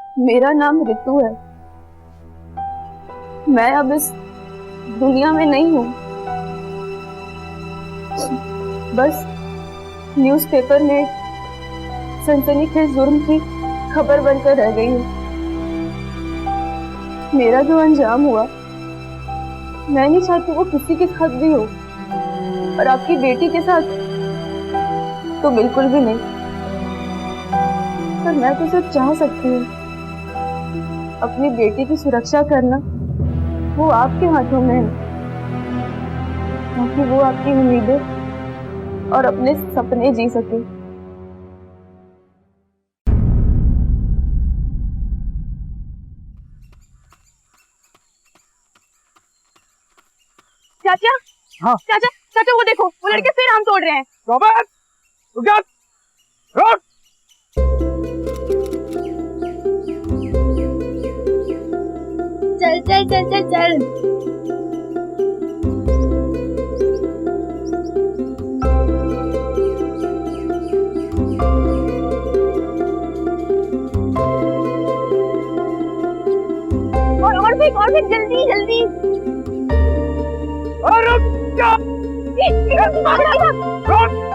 मेरा नाम ऋतु है। मैं अब इस दुनिया में नहीं हूँ। बस न्यूज़पेपर में सनसनीखेज जुर्म की खबर बनकर रह गई हूँ। मेरा जो अंजाम हुआ, मैं नहीं चाहती वो किसी के साथ भी हो, और आपकी बेटी के साथ तो बिल्कुल भी नहीं। पर मैं तो सिर्फ चाह सकती हूँ अपनी बेटी की सुरक्षा करना वो आपके हाथों में है, ताकि वो आपकी उम्मीदें और अपने सपने जी सके। चाचा, हाँ चाचा, चाचा वो देखो, वो लड़के फिर आम तोड़ रहे हैं। रॉबर्ट, रुक जा, रुक। चल चल चल चल चल। और भी जल्दी जल्दी। रुक जा, रुक।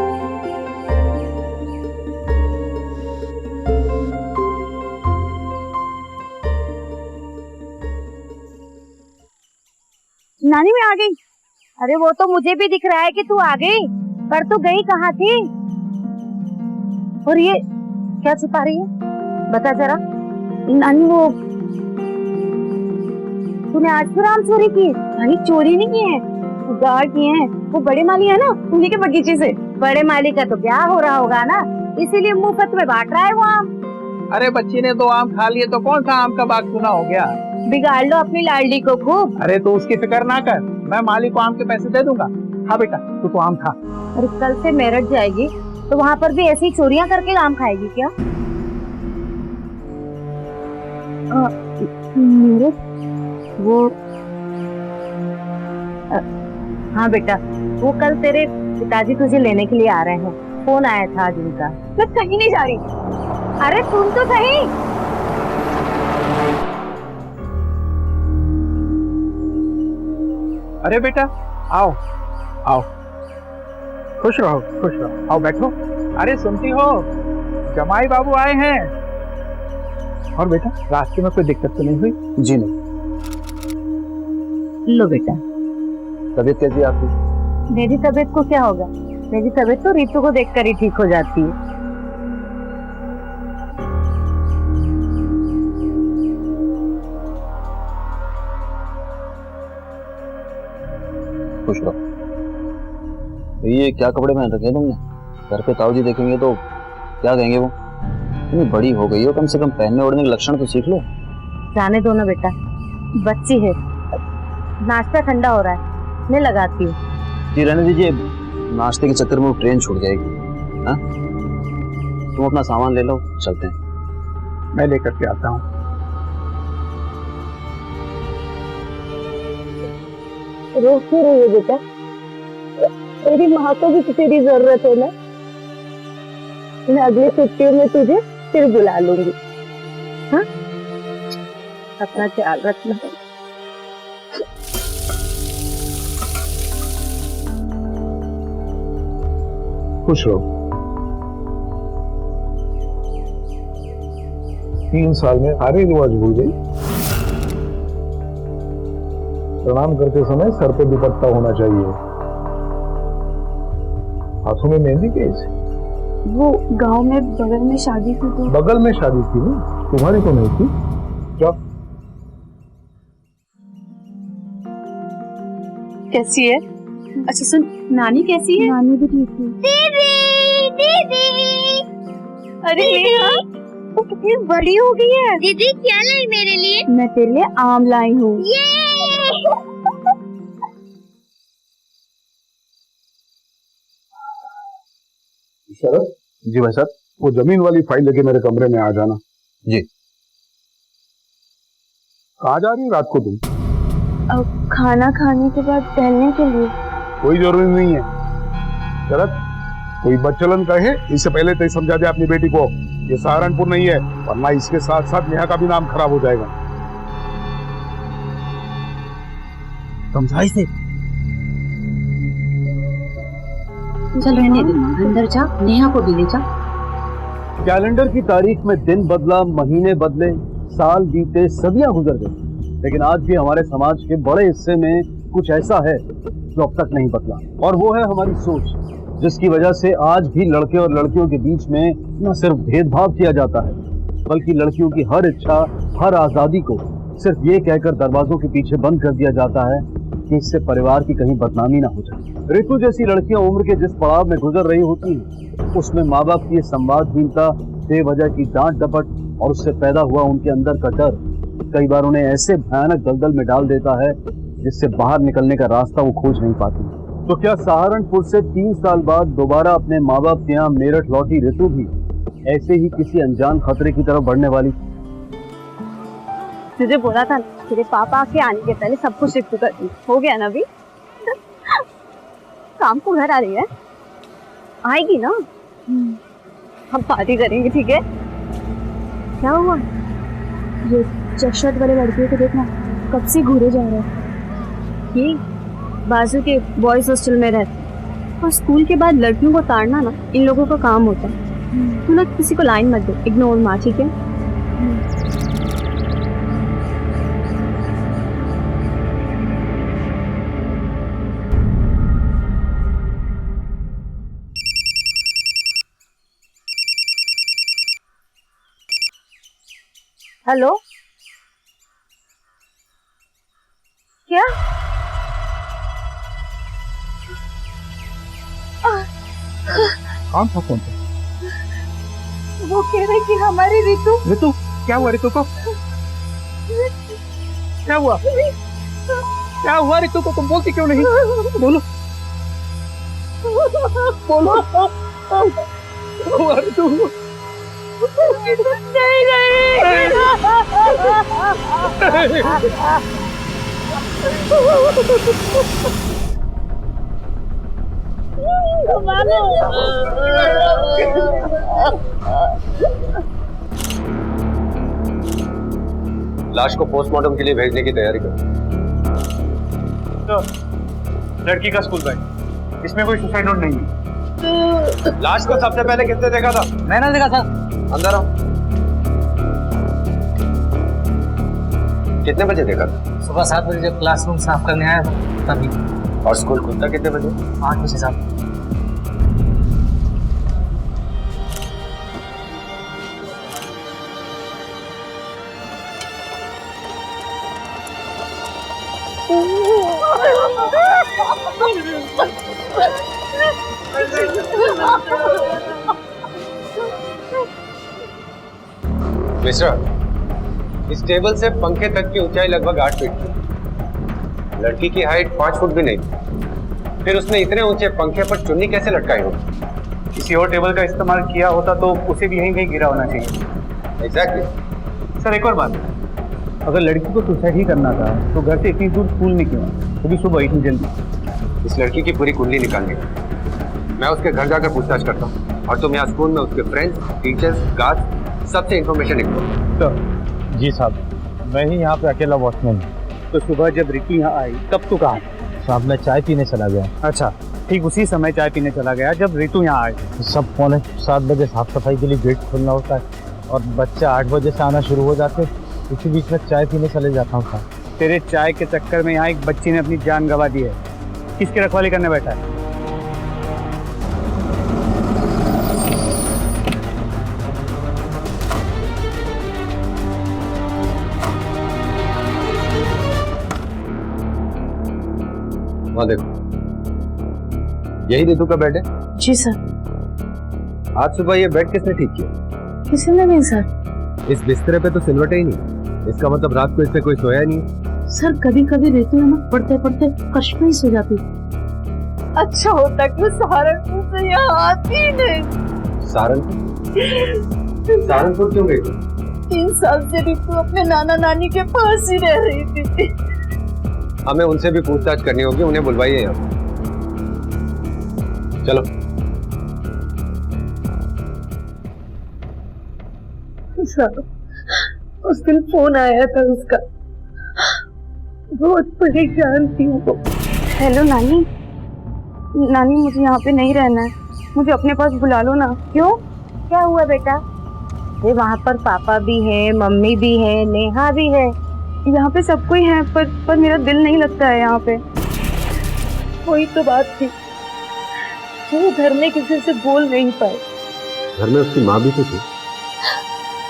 नानी मैं आ गई। अरे वो तो मुझे भी दिख रहा है कि तू आ गई, पर तू गई कहाँ थी? और ये क्या छुपा रही है, बता जरा। नानी वो तूने आज फिर आम चोरी की? नानी चोरी नहीं किए हैं, उगाड़ किए हैं। वो बड़े माली है ना, उन्हीं के बगीचे से। बड़े माली का तो ब्याह हो रहा होगा ना, इसीलिए मुफ्त में बांट रहा है वो आम। अरे बच्ची ने 2 आम खा लिए तो कौन सा आम का बाग सुना हो गया। बिगाड़ लो अपनी लाडली को खूब। अरे तो उसकी फिक्र ना कर, मैं माली को आम के पैसे दे दूंगा। हाँ बेटा, तू तो आम खा। अरे कल से मेरठ जाएगी तो वहाँ पर भी ऐसी चोरियां करके आम खाएगी क्या? मेरठ? वो हाँ बेटा, वो कल तेरे पिताजी तुझे लेने के लिए आ रहे हैं। फोन आया था आज उनका। मैं कहीं नहीं जा रही। अरे सुन तो सही। अरे बेटा, आओ आओ, खुश रहो खुश रहो, आओ बैठो। अरे सुनती हो, जमाई बाबू आए हैं। और बेटा, रास्ते में कोई दिक्कत तो नहीं हुई? जी नहीं। लो बेटा। तबीयत कैसी है आपकी? मेरी तबीयत को क्या होगा, मेरी तबीयत तो रीतू को देखकर ही ठीक हो जाती है। खुश रहो। ये क्या कपड़े पहन रखे तुमने? घर पे ताऊ जी देखेंगे तो क्या कहेंगे वो? इतनी बड़ी हो गई हो, कम से कम पहनने ओढ़ने के लक्षण तो सीख लो। जाने दो ना बेटा, बच्ची है। नाश्ता ठंडा हो रहा है, मैं लगाती हूँ। जी रहने दीजिए, नाश्ते के चक्कर में वो ट्रेन छूट जाएगी। हाँ, तुम अपना सामान ले लो, चलते हैं। मैं लेकर के आता हूँ। रो क्यों रही है बेटा? मेरी माँ को भी तो तेरी जरूरत है ना। मैं अगली छुट्टियों में तुझे फिर बुला लूंगी। हाँ, अपना ख्याल रखना। खुश रहो। 3 साल में सारे रिवाज भूल गई। प्रणाम करते समय सर पे दुपट्टा होना चाहिए। हाथों में मेहंदी कैसे? वो गांव में बगल में शादी थी तो। बगल में शादी थी ना, तुम्हारी तो नहीं थी। क्या कैसी है? अच्छा सुन, नानी कैसी है? नानी भी ठीक है। दीदी, दीदी। अरे नेहा, वो कितनी बड़ी हो गई है। दीदी क्या लाई मेरे लिए? मैं तेरे लिए आम लाई हूँ। शरद जी भाई साहब। वो जमीन वाली फाइल लेके मेरे कमरे में आ जाना। जी। कहाँ जा रही हो रात को तुम? अब खाना खाने के बाद टहलने के लिए। कोई जरूरी नहीं है शरद, कोई बच्चलन कहे इससे पहले तो समझा दे अपनी बेटी को ये सहारनपुर नहीं है, वरना इसके साथ साथ नेहा का भी नाम खराब हो जाएगा। समझाई से चल रहने दे, अंदर जा, नेहा को भी ले जा। कैलेंडर की तारीख में दिन बदला, महीने बदले, साल बीते, सदियां गुजर गई, लेकिन आज भी हमारे समाज के बड़े हिस्से में कुछ ऐसा है जो अब तक नहीं बदला, और वो है हमारी सोच, जिसकी वजह से आज भी लड़के और लड़कियों के बीच में न सिर्फ भेदभाव किया जाता है, बल्कि लड़कियों की हर इच्छा, हर आजादी को सिर्फ ये कहकर दरवाजों के पीछे बंद कर दिया जाता है कि इससे परिवार की कहीं बदनामी ना हो जाए। ऋतु जैसी लड़कियां उम्र के जिस पड़ाव में गुजर रही होती हैं, उसमें माँ बाप की संवादहीनता, बेवजह की डांट डपट और उससे पैदा हुआ उनके अंदर का डर कई बार उन्हें ऐसे भयानक दलदल में डाल देता है जिससे बाहर निकलने का रास्ता वो खोज नहीं पाती। तो क्या सहारनपुर से 3 साल बाद दोबारा अपने माँ बाप के यहाँ मेरठ लौटी ऋतु भी ऐसे ही किसी अनजान खतरे की तरफ बढ़ने वाली? तुझे बोला था ना, तेरे पापा के आने के पहले सब कुछ शिफ्ट कर दी। हो गया ना अभी? काम को घर आ रही है, आएगी ना, हम पार्टी करेंगे, ठीक है? क्या हुआ? ये चेक शर्ट वाले लड़के को देखना, कब से घूरे जा रहे हैं। ये बाजू के बॉयज हॉस्टल में रहते, और स्कूल के बाद लड़कियों को ताड़ना ना इन लोगों का काम होता है। तू ना किसी को लाइन मत दे, इग्नोर मार, ठीक है? हेलो, क्या? कौन था फोन पे? वो कह रहे कि हमारी ऋतु। ऋतु? क्या हुआ ऋतु को? क्या हुआ? क्या हुआ ऋतु को? तुम बोलती क्यों नहीं? बोलो बोलो। क्या हुआ ऋतु? नहीं लाश को पोस्टमार्टम के लिए भेजने की तैयारी करो। तो लड़की का स्कूल बैग, इसमें कोई सुसाइड नोट नहीं है। लाश को सबसे पहले किसने देखा था? मैंने देखा था। अंदर आओ। कितने बजे देखा था? सुबह 7 बजे जब क्लासरूम साफ करने आया तभी। और स्कूल खुलता कितने बजे? 8 बजे साहब। मिस्टर, इस टेबल से पंखे तक की ऊंचाई लगभग 8 फीट थी। लड़की की हाइट 5 फुट भी नहीं थी। फिर उसने इतने ऊंचे पंखे पर चुन्नी कैसे लटकाई होगी? किसी और टेबल का इस्तेमाल किया होता तो उसे भी यहीं कहीं गिरा होना चाहिए। एग्जैक्टली। सर एक और बात, अगर लड़की को सुसाइड ही करना था तो घर से इतनी दूर स्कूल में क्यों, वो भी सुबह इतनी जल्दी? इस लड़की की पूरी कुंडली निकालनी है। मैं उसके घर जाकर पूछताछ करता हूँ और तुम यहाँ स्कूल में उसके फ्रेंड्स, टीचर्स, गार्ड सबसे इंफॉर्मेशन निकालो। सर जी साहब, मैं ही यहाँ पे अकेला वॉचमैन हूँ। तो सुबह जब ऋतु यहाँ आई तब तो कहाँ? साहब मैं चाय पीने चला गया। अच्छा, ठीक उसी समय चाय पीने चला गया जब ऋतु यहाँ आई। सब 6:45 बजे साफ सफाई के लिए गेट खोलना होता है और बच्चा 8 बजे से आना शुरू हो जाते, इसी बीच में चाय पीने चले जाता हूँ साहब। तेरे चाय के चक्कर में यहाँ एक बच्ची ने अपनी जान गंवा दी है। किसकी रखवाली करने बैठा है? वहाँ देखो, यही ऋतु का बेड है? जी सर। आज सुबह ये बेड किसने ठीक किया? किसी ने नहीं सर। इस बिस्तरे पे तो सिलवटें ही नहीं, इसका मतलब रात को इस पे कोई सोया नहीं। सर कभी कभी ऋतु है ना, पढ़ते पढ़ते कश में ही सो जाती। अच्छा होता कि सहारनपुर से यहाँ आती ही नहीं। सहारनपुर? सहारनपुर क्यों गई? 3 साल से ऋतु अपने नाना नानी के पास ही रह रही थी। हमें उनसे भी पूछताछ करनी होगी, उन्हें बुलवाइए यहाँ। चलो। साहब, उस दिन फोन आया था उसका, बहुत परेशान थी वो। हेलो नानी, नानी मुझे यहाँ पे नहीं रहना है, मुझे अपने पास बुला लो ना। क्यों, क्या हुआ बेटा? ये वहाँ पर पापा भी है, मम्मी भी है, नेहा भी है, यहाँ पे सब कोई है, पर मेरा दिल नहीं लगता है यहाँ पे। वही तो बात थी, वो घर में किसी से बोल नहीं पाए। घर में उसकी माँ भी तो थी।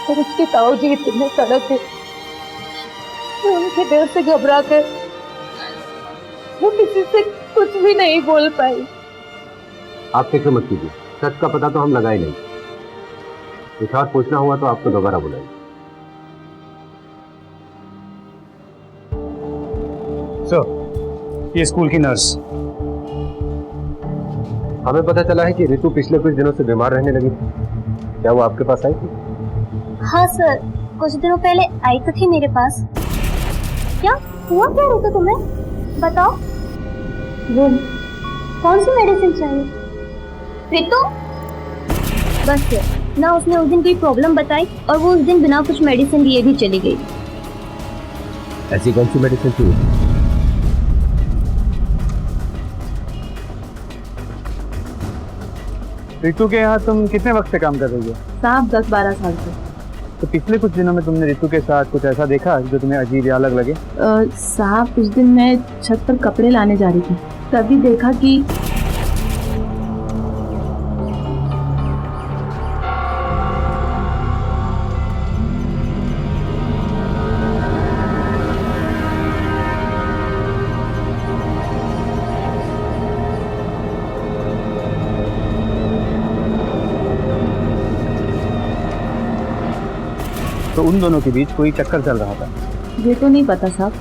और उसके ताऊ जी इतने कड़क थे, उनके डर से घबरा कर वो किसी से कुछ भी नहीं बोल पाई। आप फिक्र मत कीजिए, सच का पता तो हम लगा ही नहीं। कुछ और पूछना हुआ तो आपको दोबारा बुलाएंगे। सर, ये स्कूल की नर्स। हमें पता चला है कि रितु पिछले कुछ दिनों से बीमार रहने लगी थी। क्या वो आपके पास आई थी? हाँ सर, कुछ दिनों पहले आई तो थी मेरे पास। क्या हुआ, क्या होता तुम्हें, बताओ। वो कौन सी मेडिसिन चाहिए? रितु, बस ना, उसने उस दिन कोई प्रॉब्लम बताई और वो उस दिन बिना कुछ मेडिसिन लिए भी चली गई। ऐसी कौन सी मेडिसिन थी? रितु के यहाँ तुम कितने वक्त से काम कर रही हो? साहब 10-12 साल से। तो पिछले कुछ दिनों में तुमने रितु के साथ कुछ ऐसा देखा जो तुम्हें अजीब या अलग लगे? साहब उस दिन मैं छत पर कपड़े लाने जा रही थी, तभी देखा कि तो उन दोनों के बीच कोई चक्कर चल रहा था। ये तो नहीं पता साहब।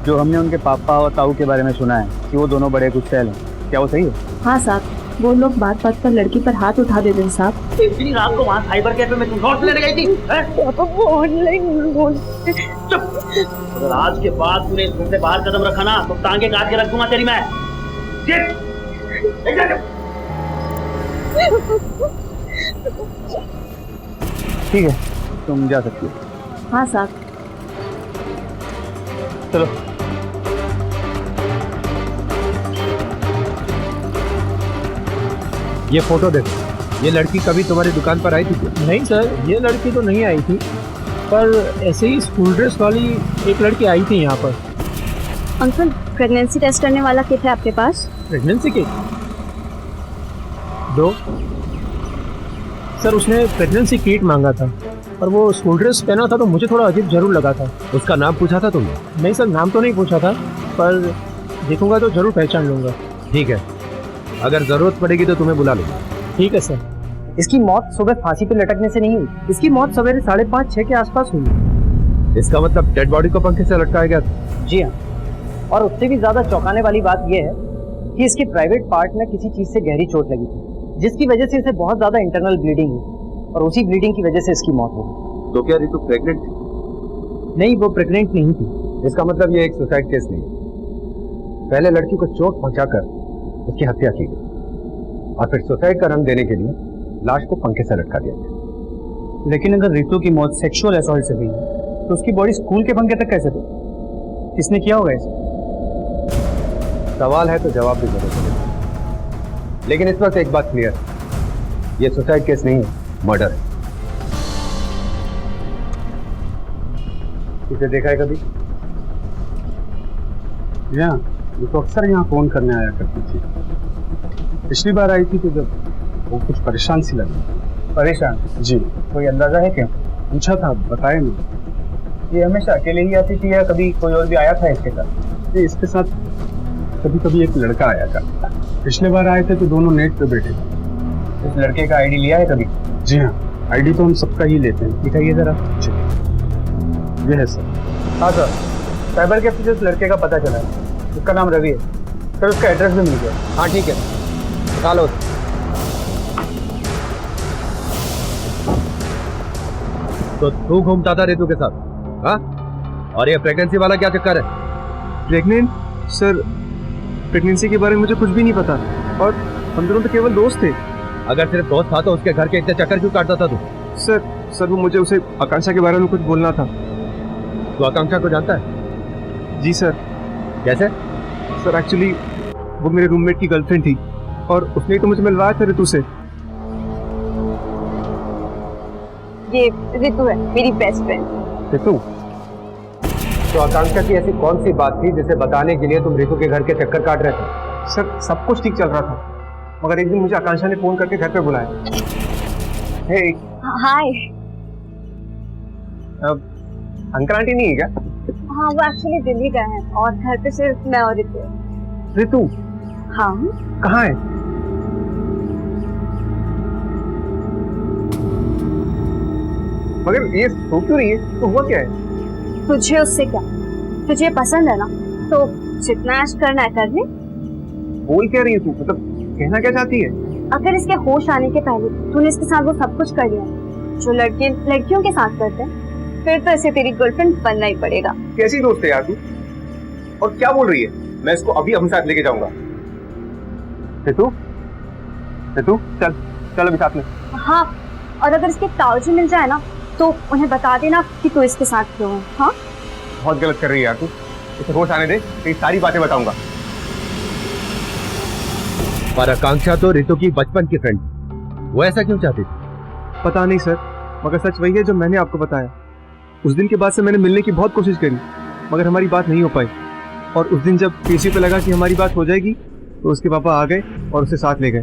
जो हमने उनके पापा और ताऊ के बारे में सुना है कि वो दोनों बड़े गुस्सैल हैं, क्या वो सही है? हाँ साहब, वो लोग बात बात पर लड़की पर हाथ उठा देते हैं साहब। इतनी रात को वहाँ साइबर कैफे में तुम नोट्स लेने गई थी? पापा वो ऑनलाइन बोलते। अगर आज के बाद तूने इस घर से बाहर कदम रखा ना तो टांगे काट के रख दूंगा तेरी मैं। ठीक है, तुम जा सकती हो। हाँ साहब। चलो। ये फोटो देखो, ये लड़की कभी तुम्हारी दुकान पर आई थी क्या? नहीं सर, ये लड़की तो नहीं आई थी, पर ऐसे ही स्कूल ड्रेस वाली एक लड़की आई थी यहाँ पर। अंकल, प्रेगनेंसी टेस्ट करने वाला किट है आपके पास? Pregnancy kit? दो। सर, उसने प्रेगनेंसी किट मांगा था और वो स्कूल ड्रेस पहना था तो मुझे थोड़ा अजीब जरूर लगा था। उसका नाम पूछा था तुमने? नहीं सर, नाम तो नहीं पूछा था, पर देखूंगा तो जरूर पहचान लूंगा। ठीक है, अगर जरूरत पड़ेगी तो तुम्हें बुला लूंगा। ठीक है सर। इसकी मौत सुबह फांसी पे लटकने से नहीं हुई, इसकी मौत सवेरे 5:30-6 के आसपास हुई। इसका मतलब डेड बॉडी को पंखे से लटकाया गया था? जी हाँ, और उससे भी ज्यादा चौंकाने वाली बात यह है कि इसके प्राइवेट पार्ट में किसी चीज से गहरी चोट लगी थी, जिसकी वजह से इसे बहुत ज्यादा इंटरनल ब्लीडिंग हुई और उसी ब्लीडिंग की वजह से इसकी मौत हो गई। तो क्या रितु प्रेग्नेंट थी? नहीं, वो प्रेग्नेंट नहीं थी। इसका मतलब ये एक सुसाइड केस नहीं है। पहले लड़की को चोट पहुंचाकर उसकी हत्या की गई और फिर सुसाइड का रंग देने के लिए लाश को पंखे से लटका दिया गया। लेकिन अगर रितु की मौत सेक्सुअल असॉल्ट से हुई है तो उसकी बॉडी स्कूल के पंखे तक कैसे पहुंची? किसने किया होगा इसे? सवाल है तो जवाब भी जरूर देना। लेकिन इस वक्त एक बात क्लियर है, ये सुसाइड केस नहीं है, मर्डर है। इसे देखा है कभी? यहाँ ये तो अक्सर यहाँ फोन करने आया करती थी। पिछली बार आई थी तो जब वो कुछ परेशान सी लगी। परेशान? जी। कोई अंदाजा है क्या? पूछा था, बताया नहीं। ये हमेशा अकेले ही आती थी या कभी कोई और भी आया था इसके साथ? इसके साथ कभी कभी एक लड़का आया करता था। पिछले बार आए थे तो दोनों नेट पे बैठे थे। इस लड़के का आईडी लिया है कभी? जी हाँ, आईडी तो हम सबका ही लेते हैं। दिखाइए जरा। ये है सर। हाँ सर, साइबर कैफे से उस लड़के का पता चला है। उसका नाम रवि है सर, उसका एड्रेस भी मिल गया। हाँ ठीक है, उठा लो। तो तू घूमता था रितु के साथ? हाँ? और ये प्रेगनेंसी वाला क्या चक्कर है? प्रेग्नेंट? सर, प्रेगनेंसी के बारे में मुझे कुछ भी नहीं पता और हम दोनों तो केवल दोस्त थे। अगर सिर्फ दोस्त था तो उसके घर के इतने चक्कर क्यों काटता था तू? सर सर वो मुझे उसे आकांक्षा के बारे में कुछ बोलना था। तो आकांक्षा को जानता है? जी सर। कैसे? सर एक्चुअली वो मेरे रूममेट की गर्लफ्रेंड थी और उसने तो मुझे मिलवाया था ऋतु से। ये ऋतु है, मेरी बेस्ट फ्रेंड। ऋतु? तो आकांक्षा की ऐसी कौन सी बात थी जिसे बताने के लिए तुम ऋतु के घर के चक्कर काट रहे थे? सर सब कुछ ठीक चल रहा था, मगर एक दिन मुझे आकांक्षा ने फोन करके घर पे बुलाया। हे हाय। अंकल आंटी नहीं है क्या? हाँ, वो एक्चुअली दिल्ली गए हैं और घर पे सिर्फ मैं और ऋतु। ऋतु हाँ, कहाँ है? मगर ये सो क्यों रही है? तो हुआ क्या है? तुझे उससे क्या? तुझे पसंद है ना, तो जितना ऐश करना है कर ले। बोल क्या रही है तू? मतलब कहना क्या चाहती है? अगर इसके होश आने के पहले तूने इसके साथ वो सब कुछ कर लिया जो लड़के लड़कियों के साथ करते हैं, फिर तो इसे तेरी गर्लफ्रेंड बनना ही पड़ेगा। कैसी दोस्त है यार तू? और क्या बोल रही है? मैं इसको अभी अपने साथ लेके जाऊंगा। ऋतु, ऋतु चल चल अभी साथ में। हाँ, और अगर इसके ताऊजी मिल जाए ना, तो उन्हें बता देना कि तू इसके साथ क्यों है। हाँ, बहुत गलत कर रही है यार तू। इसे होश आने दे, तेरी सारी बातें बताऊंगा। पर आकांक्षा तो ऋतु की बचपन की फ्रेंड, वो ऐसा क्यों चाहती थी? पता नहीं सर, मगर सच वही है जो मैंने आपको बताया। उस दिन के बाद से मैंने मिलने की बहुत कोशिश करी, मगर हमारी बात नहीं हो पाई। और उस दिन जब केसी पे लगा कि हमारी बात हो जाएगी, तो उसके पापा आ गए और उसे साथ ले गए।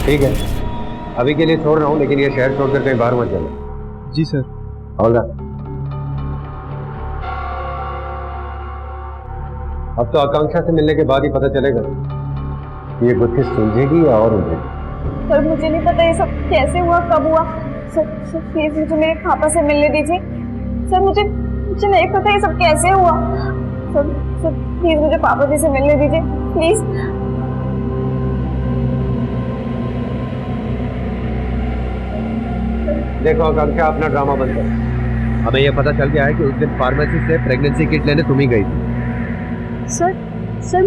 ठीक है, अभी के लिए छोड़ रहा हूँ, लेकिन ये शहर छोड़कर कहीं बाहर मत जाना। जी सर। और अब तो आकांक्षा से मिलने के बाद ही पता चलेगा ये गुत्थी सुलझेगी या और उलझेगी। सर मुझे नहीं पता ये सब कैसे हुआ, कब हुआ। सर प्लीज मुझे मेरे पापा से मिलने दीजिए। सर मुझे नहीं पता ये सब कैसे हुआ। सर प्लीज मुझे पापा जी से मिलने दीजिए प्लीज। देखो आकांक्षा, अपना ड्रामा बंद कर। हमें यह पता चल गया है कि उस दिन फार्मेसी से प्रेगनेंसी किट लेने तुम ही गई थी। सर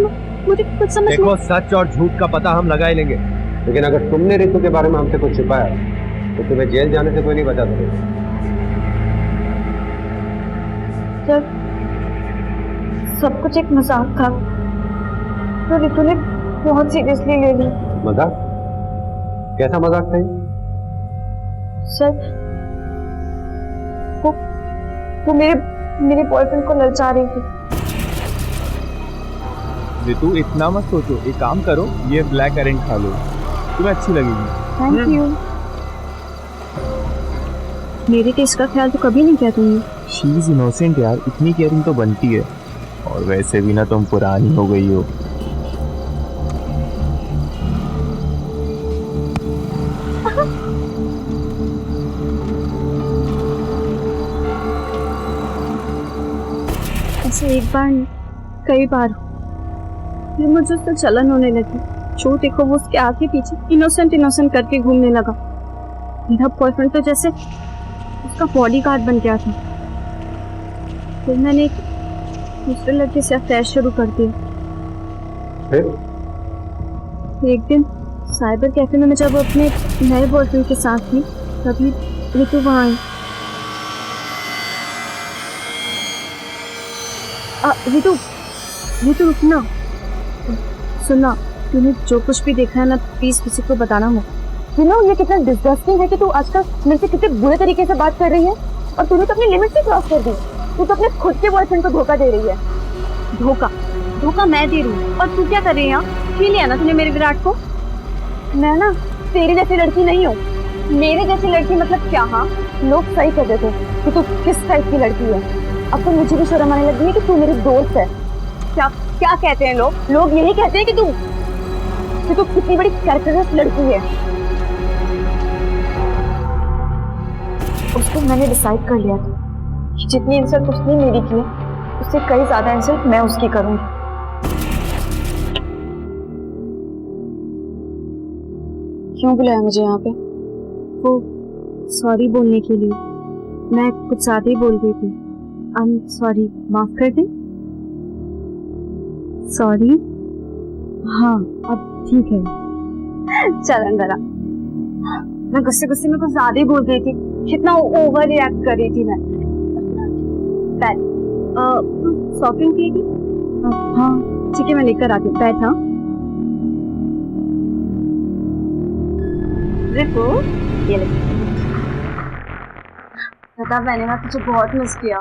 मुझे कुछ समझ नहीं। देखो, सच और झूठ का पता हम लगा ही लेंगे, लेकिन अगर तुमने ऋतु के बारे में हमसे कुछ छिपाया तो तुम्हें जेल जाने से कोई नहीं बचा सकेगा। सर सब कुछ एक मजाक था, तो ऋतु ने बहुत सीरियसली ले ली। मजाक? कैसा मजाक था ये? सर वो मेरे बॉयफ्रेंड को ललचा रही थी। ऋतु इतना मत सोचो, एक काम करो, ये ब्लैक करेंट खा लो, तुम्हें अच्छी लगेगी। Thank you. मेरे टेस्ट का ख्याल तो कभी नहीं किया तुमने। शी इज इनोसेंट यार, इतनी केयरिंग तो बनती है। और वैसे भी ना तुम पुरानी हो गई हो। ऐसे एक बार नहीं, कई बार फिर मुझे उससे जलन होने लगी। जो देखो वो उसके आगे पीछे इनोसेंट करके घूमने लगा। मेरा बॉयफ्रेंड तो जैसे उसका बॉडीगार्ड बन गया था। फिर मैंने एक दूसरे लड़के से अफेयर शुरू कर दिया। फिर एक दिन साइबर कैफे में मैं जब अपने नए बॉयफ्रेंड के साथ थी, तभी ऋतु वहाँ आई। ऋतु रुकना, सुनना, तूने जो कुछ भी देखा है ना, प्लीज किसी को बताना मत। ये कितना डिस्गस्टिंग है कि तू आजकल मेरे से कितने बुरे तरीके से बात कर रही है, और तूने तो अपनी लिमिट से क्रॉस कर दी। तू तो अपने खुद के बॉयफ्रेंड को धोखा दे रही है। धोखा मैं दे रही हूँ, और तू क्या कर रही है? छीन लिया ना तूने मेरे विराट को। मैं ना तेरी जैसी लड़की नहीं हूँ। मेरी जैसी लड़की मतलब क्या? हाँ, लोग सही कहते थे कि तू किस टाइप की लड़की है। अब तो मुझे भी शर्म आने लगी है कि तू मेरी दोस्त है। क्या कहते हैं लोग? लोग यही कहते हैं कि तू कितनी बड़ी कैरेक्टरलेस लड़की है। उसको मैंने डिसाइड कर लिया था कि जितनी इंसल्ट उसने मेरी की है, उससे कई ज्यादा इंसल्ट मैं उसकी करूंगी। क्यों बुलाया मुझे यहाँ पे? वो सॉरी बोलने के लिए। मैं कुछ ज्यादा ही बोल गई थी। आई एम सॉरी, माफ कर दे। सॉरी। हाँ अब ठीक है। चल अंदर आ। मैं गुस्से गुस्से में कुछ ज्यादा ही बोल रही थी, कितना ओवर रिएक्ट कर रही थी मैं। बैठ। शॉपिंग की? हाँ ठीक है, मैं लेकर आती हूँ। बैठ। हाँ देखो ये ले। बता, मैंने ना तुझे बहुत मिस किया।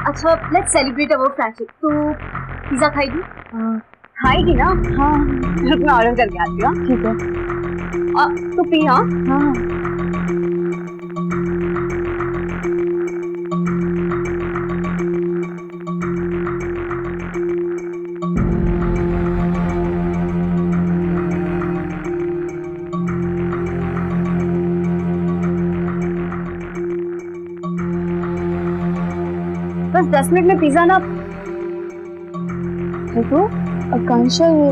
अच्छा लेट्स सेलिब्रेट अवर फ्रेंडशिप। तू पिज्जा खाएगी? खाएगी ना? हाँ मैं ऑर्डर करके आती हूँ। ठीक है। तू पी। हाँ हाँ। बस 10 मिनट में पिज्जा ना। देखो आकांक्षा, ये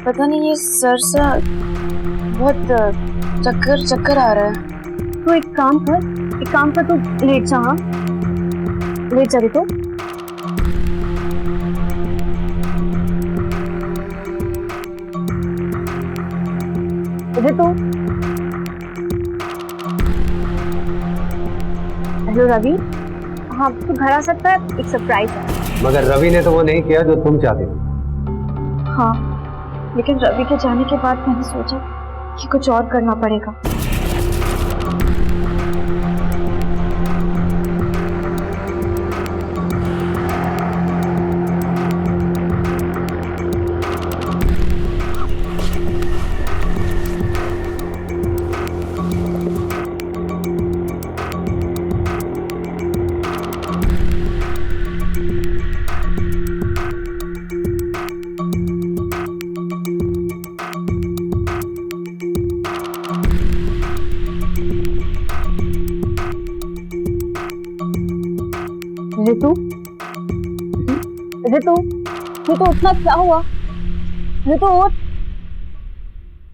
पता नहीं, ये सर सा बहुत चक्कर चक्कर आ रहा है। तो एक काम कर, तू लेट जा। हाँ लेट जा। तो हेलो रवि। हाँ तू घर आ सकता है, एक सरप्राइज है। मगर रवि ने तो वो नहीं किया जो तुम चाहते हो। हाँ लेकिन रवि के जाने के बाद मैंने सोचा कि कुछ और करना पड़ेगा। ऋतु उठना, क्या हुआ? ऋतु उठ।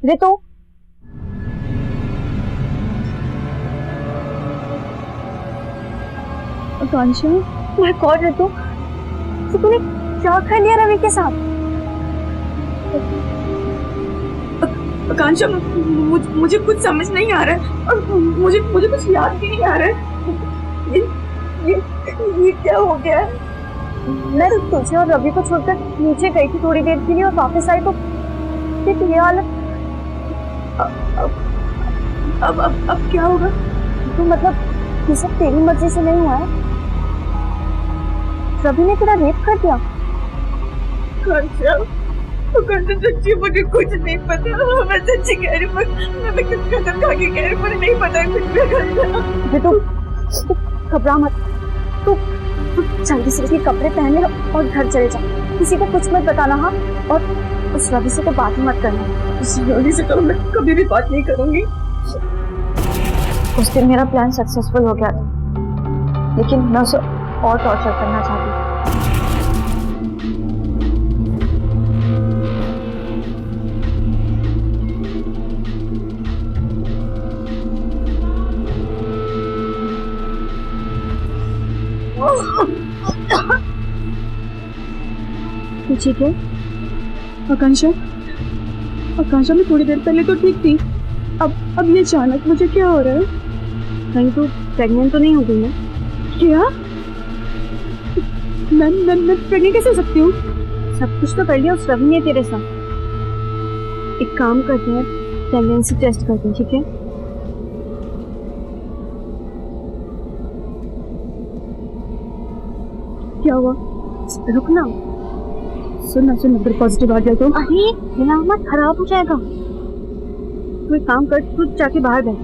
ऋतु आकांक्षा, माय गॉड ऋतु, तूने क्या कर लिया रवि के साथ? आकांक्षा मुझे कुछ समझ नहीं आ रहा है और मुझे कुछ याद भी नहीं आ रहा है। ये क्या हो गया है? मैं तुझे और रवि को छोड़कर नीचे गई थी थोड़ी देर के लिए और वापस आई तो ये हालत। अब क्या होगा? तो मतलब ये सब तेरी मर्जी से नहीं हुआ है? रवि ने तेरा रेप कर दिया? सच्ची मुझे कुछ नहीं पता। मैं सच्ची कह रही हूँ, मैं कुछ कसम खा के कह रही हूँ, मुझे नहीं पता कुछ भी। तू घबरा मत, तू जल्दी से इसके कपड़े पहन ले और घर चले जा। किसी को कुछ मत बताना। हाँ और उस रवि से तो बात ही मत करना। उस रवि से तो मैं कभी भी बात नहीं करूंगी। उस दिन मेरा प्लान सक्सेसफुल हो गया था, लेकिन मैं उसे और टॉर्चर करना चाहती हूँ। ठीक है आकांक्षा, मैं थोड़ी देर पहले तो ठीक थी, अब ये अचानक मुझे क्या हो रहा है? कहीं तो प्रेग्नेंट तो नहीं हो गई ना? क्या? मैं प्रेग्नेंट कैसे हो सकती हूँ? सब कुछ तो कर लिया उस रवि ने तेरे साथ। एक काम करते हैं, प्रेगनेंसी टेस्ट करते हैं, ठीक है? क्या हुआ? रुकना, सुनना अगर पॉजिटिव आ जाए तो। अरे मत, खराब हो जाएगा। तू एक काम कर, तू जाके बाहर बैठ।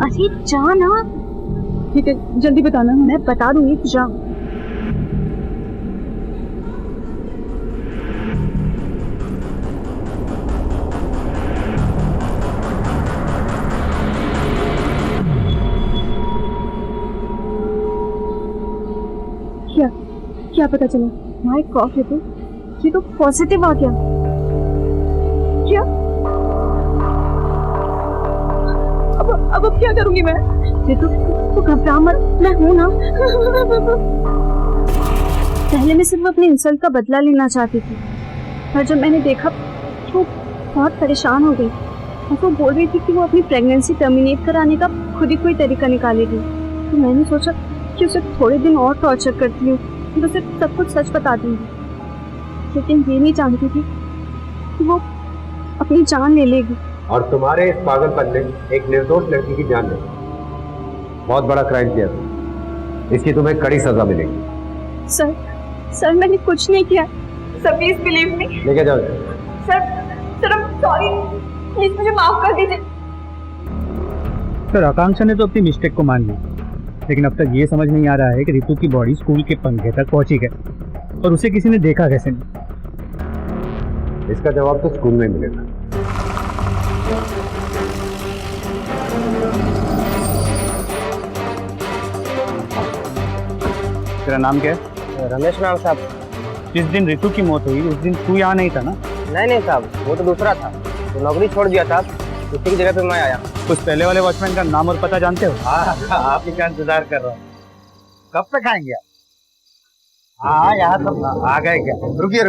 अरे जा ना। ठीक है जल्दी बताना। मैं बता दूंगी, तू जा। क्या पता चला? माय गॉड, ये तो पॉजिटिव आ गया। क्या? अब क्या करूंगी मैं? ये तो घबरा मत, मैं हूं ना। पहले मैं सिर्फ अपनी इंसल्ट का बदला लेना चाहती थी, पर जब मैंने देखा तो बहुत परेशान हो गई। और वो बोल रही थी कि वो अपनी प्रेगनेंसी टर्मिनेट कराने का खुद ही कोई तरीका निकालेगी। तो मैंने सोचा कि उसे थोड़े दिन और टॉर्चर करती हूँ, फिर उसे सब कुछ सच बता दूंगी। लेकिन ये नहीं जानती थी कि वो अपनी जान ले लेगी। और तुम्हारे इस पागलपन ने एक निर्दोष लड़की की जान ले, बहुत बड़ा क्राइम किया तुम। इसकी तुम्हें कड़ी सजा मिलेगी। सर मैंने कुछ नहीं किया। Sir please believe me. लेके जाओ। Sir I am sorry, please मुझे माफ कर दीजिए। सर आकांक्षा ने तो अपनी मिस्टेक को मान लिया, लेकिन अब तक ये समझ नहीं आ रहा है कि रितु की बॉडी स्कूल के पंखे तक पहुंची गई और उसे किसी ने देखा कैसे नहीं। इसका जवाब तो स्कूल में मिलेगा। तेरा नाम क्या है? रमेश नाम साहब। जिस दिन रितु की मौत हुई उस दिन तू यहाँ नहीं था ना? नहीं साहब, वो तो दूसरा था, तो नौकरी छोड़ दिया था, उसी की जगह पे मैं आया। उस पहले वाले वॉचमैन का नाम और पता जानते हो? आप ही का इंतजार कर रहा हूँ। कब तक आएंगे आप? हाँ यहाँ सब आ गए क्या? रुकिए।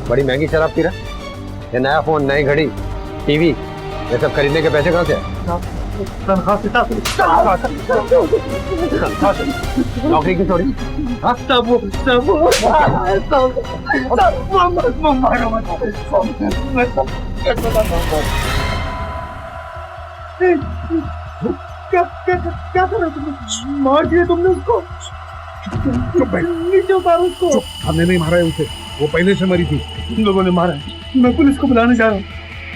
बड़ी महंगी शराब पी रहा, ये नया फोन, नई घड़ी, टीवी, ये सब खरीदने के पैसे कहाँ से? नौकरी की थोड़ी। क्या कर रहे तुम? मार दिया तुमने उसको? नीचे उतारो उसको। हमने नहीं मारा है उसे, वो पहले से मरी थी। तुम लोगों ने मारा है। मैं पुलिस को बुलाने जा रहा हूँ।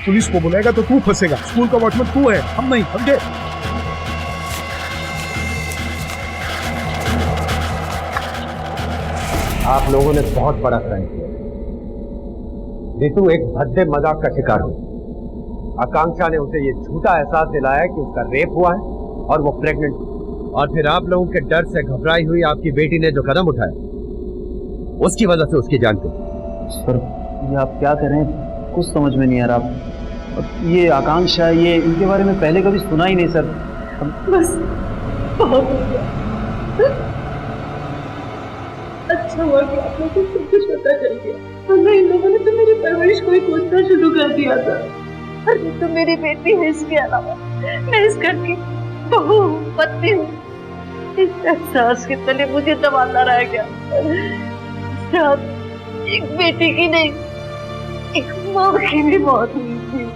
पुलिस को बुलाएगा तो तू फंसेगा। स्कूल का वॉचमैन तू है, हम नहीं, समझे? आप लोगों ने बहुत बड़ा क्राइम किया। रितु एक भद्दे मजाक का शिकार हुई। आकांक्षा ने उसे ये झूठा एहसास दिलाया कि उसका रेप हुआ है और वो प्रेग्नेंट है। और फिर आप लोगों के डर से घबराई हुई आपकी बेटी ने जो कदम उठाया, उसकी वजह से उसकी जान गई। सर ये आप क्या कर रहे हैं, कुछ समझ में नहीं आ रहा। ये आकांक्षा, ये इनके बारे में पहले कभी सुना ही नहीं सर। बस बहुत अच्छा हुआ कि आप लोगों को सब कुछ पता चल गया, वरना इन लोगों ने तो मेरी परवरिश को ही कोसना शुरू कर दिया था। अरे तो मेरी बेटी है, इसके अलावा मैं इस घर की बहू हूँ, पत्नी हूँ। इस एहसास के तले मुझे दबाता रह गया। एक बेटी की नहीं, एक माँ की भी मौत हुई थी।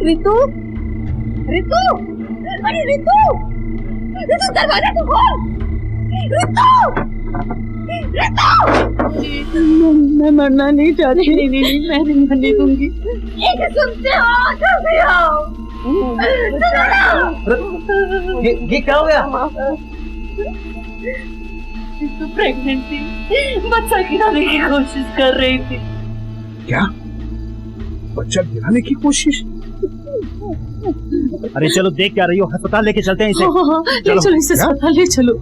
रितु, अरे रितु, दरवाजा तो खोल। मैं मरना नहीं चाहती। नहीं, मैं नहीं मरने दूंगी। ये सुनते हो? जल्दी आओ। ये क्या हो गया? तो प्रेग्नेंट थी, बच्चा गिराने की कोशिश कर रही थी। क्या? बच्चा गिराने की कोशिश? अरे चलो, देख क्या रही हो? अस्पताल लेके चलते हैं इसे। ले चलो इसे अस्पताल, ले चलो।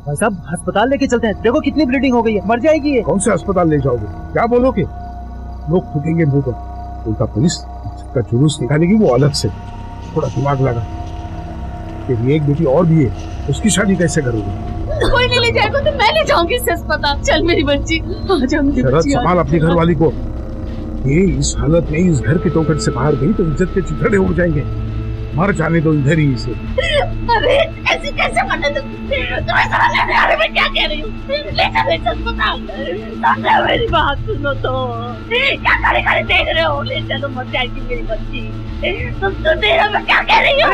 भाई साहब, अस्पताल लेके चलते हैं। देखो कितनी ब्लीडिंग हो गई है, मर जाएगी ये। कौन से अस्पताल ले जाओगे? क्या बोलोगे? लोग थूकेंगे मुंह पर। उल्टा पुलिस का जुलूस निकालेगी, वो अलग से। थोड़ा दिमाग लगा। तेरी एक बेटी और भी है, उसकी शादी कैसे करोगे? कोई नहीं ले जाएगा तो मैं ले जाऊंगी इसे अस्पताल। चल मेरी बच्ची, आ जा मेरी शरद, बच्ची। संभाल अपनी घरवाली को। ये इस हालत में इस घर के चौखट से बाहर गई तो इज्जत के चिथड़े उड़ जाएंगे। मर जाने दो इधर ही इसे। अरे ऐसे कैसे मरने दो? तुम्हें समझ नहीं आ रहा मैं क्या कह रही हूँ? ले चलो इसे अस्पताल। सामने मेरी बात सुनो तो। क्या खड़े खड़े देख रहे हो? ले चलो, मर जाएगी मेरी बच्ची। तुम तो देख रहे हो मैं क्या कह रही हूँ?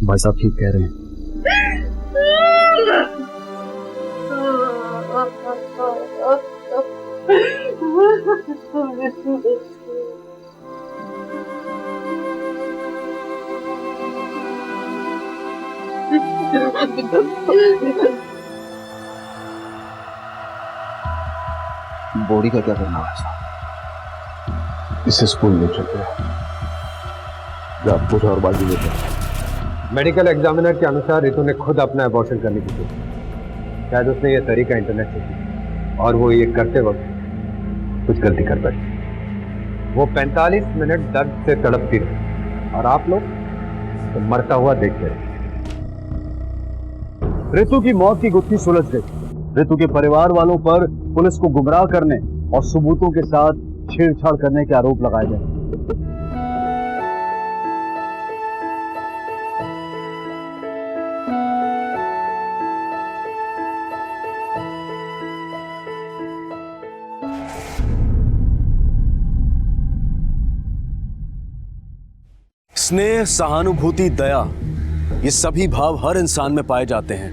भाई साहब ठीक कह रहे हैं। बॉडी का क्या करना है? इसे स्कूल ले चलते हैं। आप कुछ और बाजू लेते हैं। मेडिकल एग्जामिनर के अनुसार रितु ने खुद अपना अबॉर्शन करने की सोची। शायद उसने ये तरीका इंटरनेट से सीखा और वो ये करते वक्त कुछ गलती कर बैठी। वो 45 मिनट दर्द से तड़पती रही और आप लोग तो मरता हुआ देखते रहे। रितु की मौत की गुत्थी सुलझ गई। रितु के परिवार वालों पर पुलिस को गुमराह करने और सबूतों के साथ छेड़छाड़ करने के आरोप लगाए गए। स्नेह, सहानुभूति, दया, ये सभी भाव हर इंसान में पाए जाते हैं।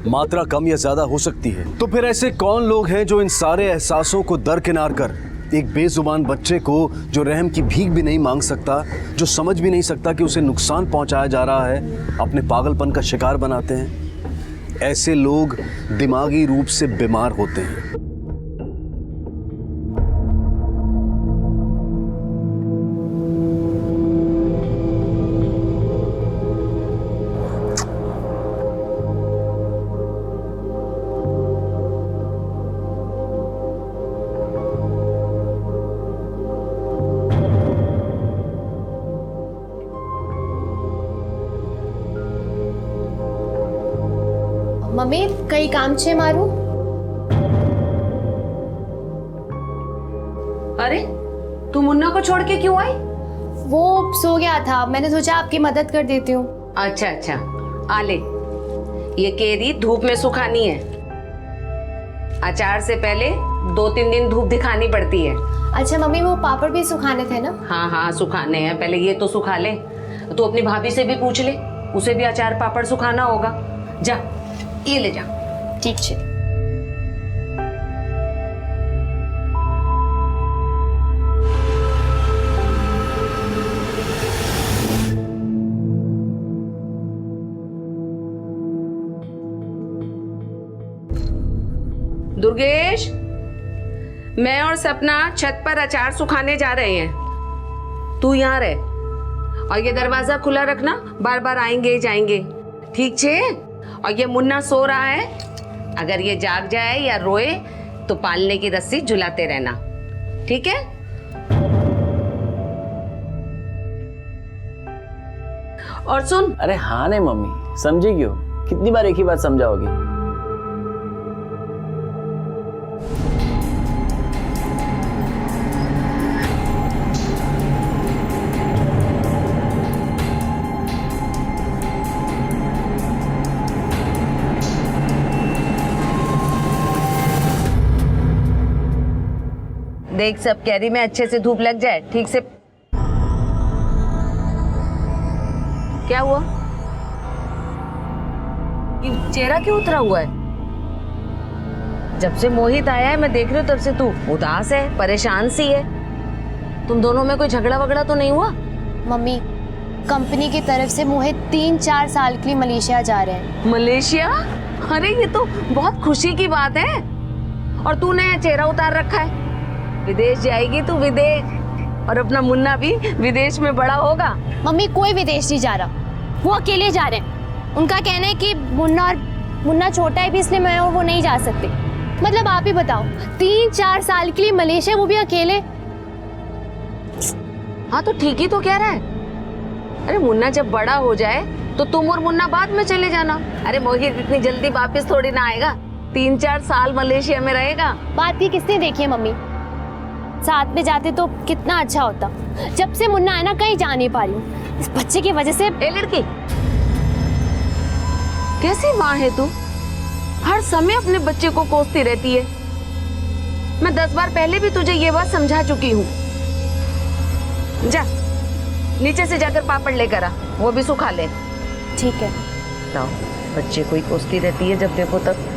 मात्रा कम या ज्यादा हो सकती है। तो फिर ऐसे कौन लोग हैं जो इन सारे एहसासों को दरकिनार कर एक बेजुबान बच्चे को, जो रहम की भीख भी नहीं मांग सकता, जो समझ भी नहीं सकता कि उसे नुकसान पहुंचाया जा रहा है, अपने पागलपन का शिकार बनाते हैं? ऐसे लोग दिमागी रूप से बीमार होते हैं। મમ્મી કઈ કામ છે મારું? अरे तू मुन्ना को छोड़ के क्यों आई? वो सो गया था, मैंने सोचा आपकी मदद कर देती हूँ। अच्छा अच्छा, आ ले, ये केरी धूप में सुखानी है। अचार से पहले 2-3 दिन धूप दिखानी पड़ती है। अच्छा मम्मी, वो पापड़ भी सुखाने थे ना? हाँ हाँ सुखाने हैं, पहले ये तो सुखा ले। तो अपनी भाभी से भी पूछ ले, उसे भी अचार पापड़ सुखाना होगा। जा ये ले जा। ठीक है। दुर्गेश, मैं और सपना छत पर अचार सुखाने जा रहे हैं। तू यहाँ रह और ये दरवाजा खुला रखना, बार बार आएंगे जाएंगे, ठीक छे? और ये मुन्ना सो रहा है, अगर ये जाग जाए या रोए तो पालने की रस्सी झुलाते रहना, ठीक है? और सुन। अरे हाँ नहीं मम्मी, समझी क्यों? कितनी बार एक ही बात समझाओगी? देख, सब कैरी में अच्छे से धूप लग जाए, ठीक से। क्या हुआ? ये चेहरा क्यों उतरा हुआ है? जब से मोहित आया है मैं देख रही हूँ तब से तू उदास है, परेशान सी है। तुम दोनों में कोई झगड़ा वगड़ा तो नहीं हुआ? मम्मी, कंपनी की तरफ से मोहित 3-4 साल के लिए मलेशिया जा रहे हैं। मलेशिया? अरे ये तो बहुत खुशी की बात है। और तूने चेहरा उतार रखा है, विदेश जाएगी तू, विदेश। और अपना मुन्ना भी विदेश में बड़ा होगा। मम्मी, कोई विदेश नहीं जा रहा, वो अकेले जा रहे हैं। उनका कहना है कि मुन्ना छोटा है भी, इसलिए मैं और वो नहीं जा सकते। मतलब आप ही बताओ, 3-4 साल के लिए मलेशिया, वो भी अकेले। हाँ तो ठीक ही तो कह रहा है। अरे मुन्ना जब बड़ा हो जाए तो तुम और मुन्ना बाद में चले जाना। अरे मोहित इतनी जल्दी वापस थोड़ी ना आएगा, 3-4 साल मलेशिया में रहेगा। बात भी किसने देखी है मम्मी? साथ में जाते तो कितना अच्छा होता। जब से मुन्ना है ना, कहीं जा नहीं पा रही हूँ इस बच्चे की वजह से। ए लड़की, कैसी माँ है तू? हर समय अपने बच्चे को कोसती रहती है। मैं 10 बार पहले भी तुझे ये बात समझा चुकी हूँ। जा नीचे से जाकर पापड़ लेकर आ, वो भी सुखा ले। ठीक है। लाओ, बच्चे को ही कोसती रहती है जब देखो तब।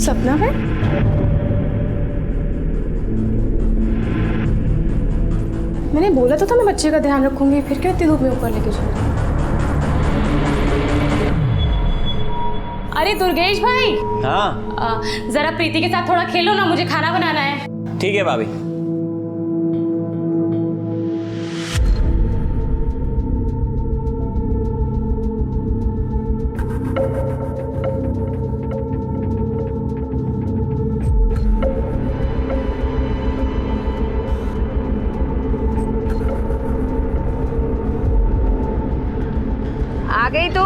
सपना है? मैंने बोला तो था मैं बच्चे का ध्यान रखूंगी, फिर क्यों इतनी धूप में ऊपर लेके जाऊँ? अरे दुर्गेश भाई, हाँ जरा प्रीति के साथ थोड़ा खेलो ना, मुझे खाना बनाना है। ठीक है भाभी। आ गई तू?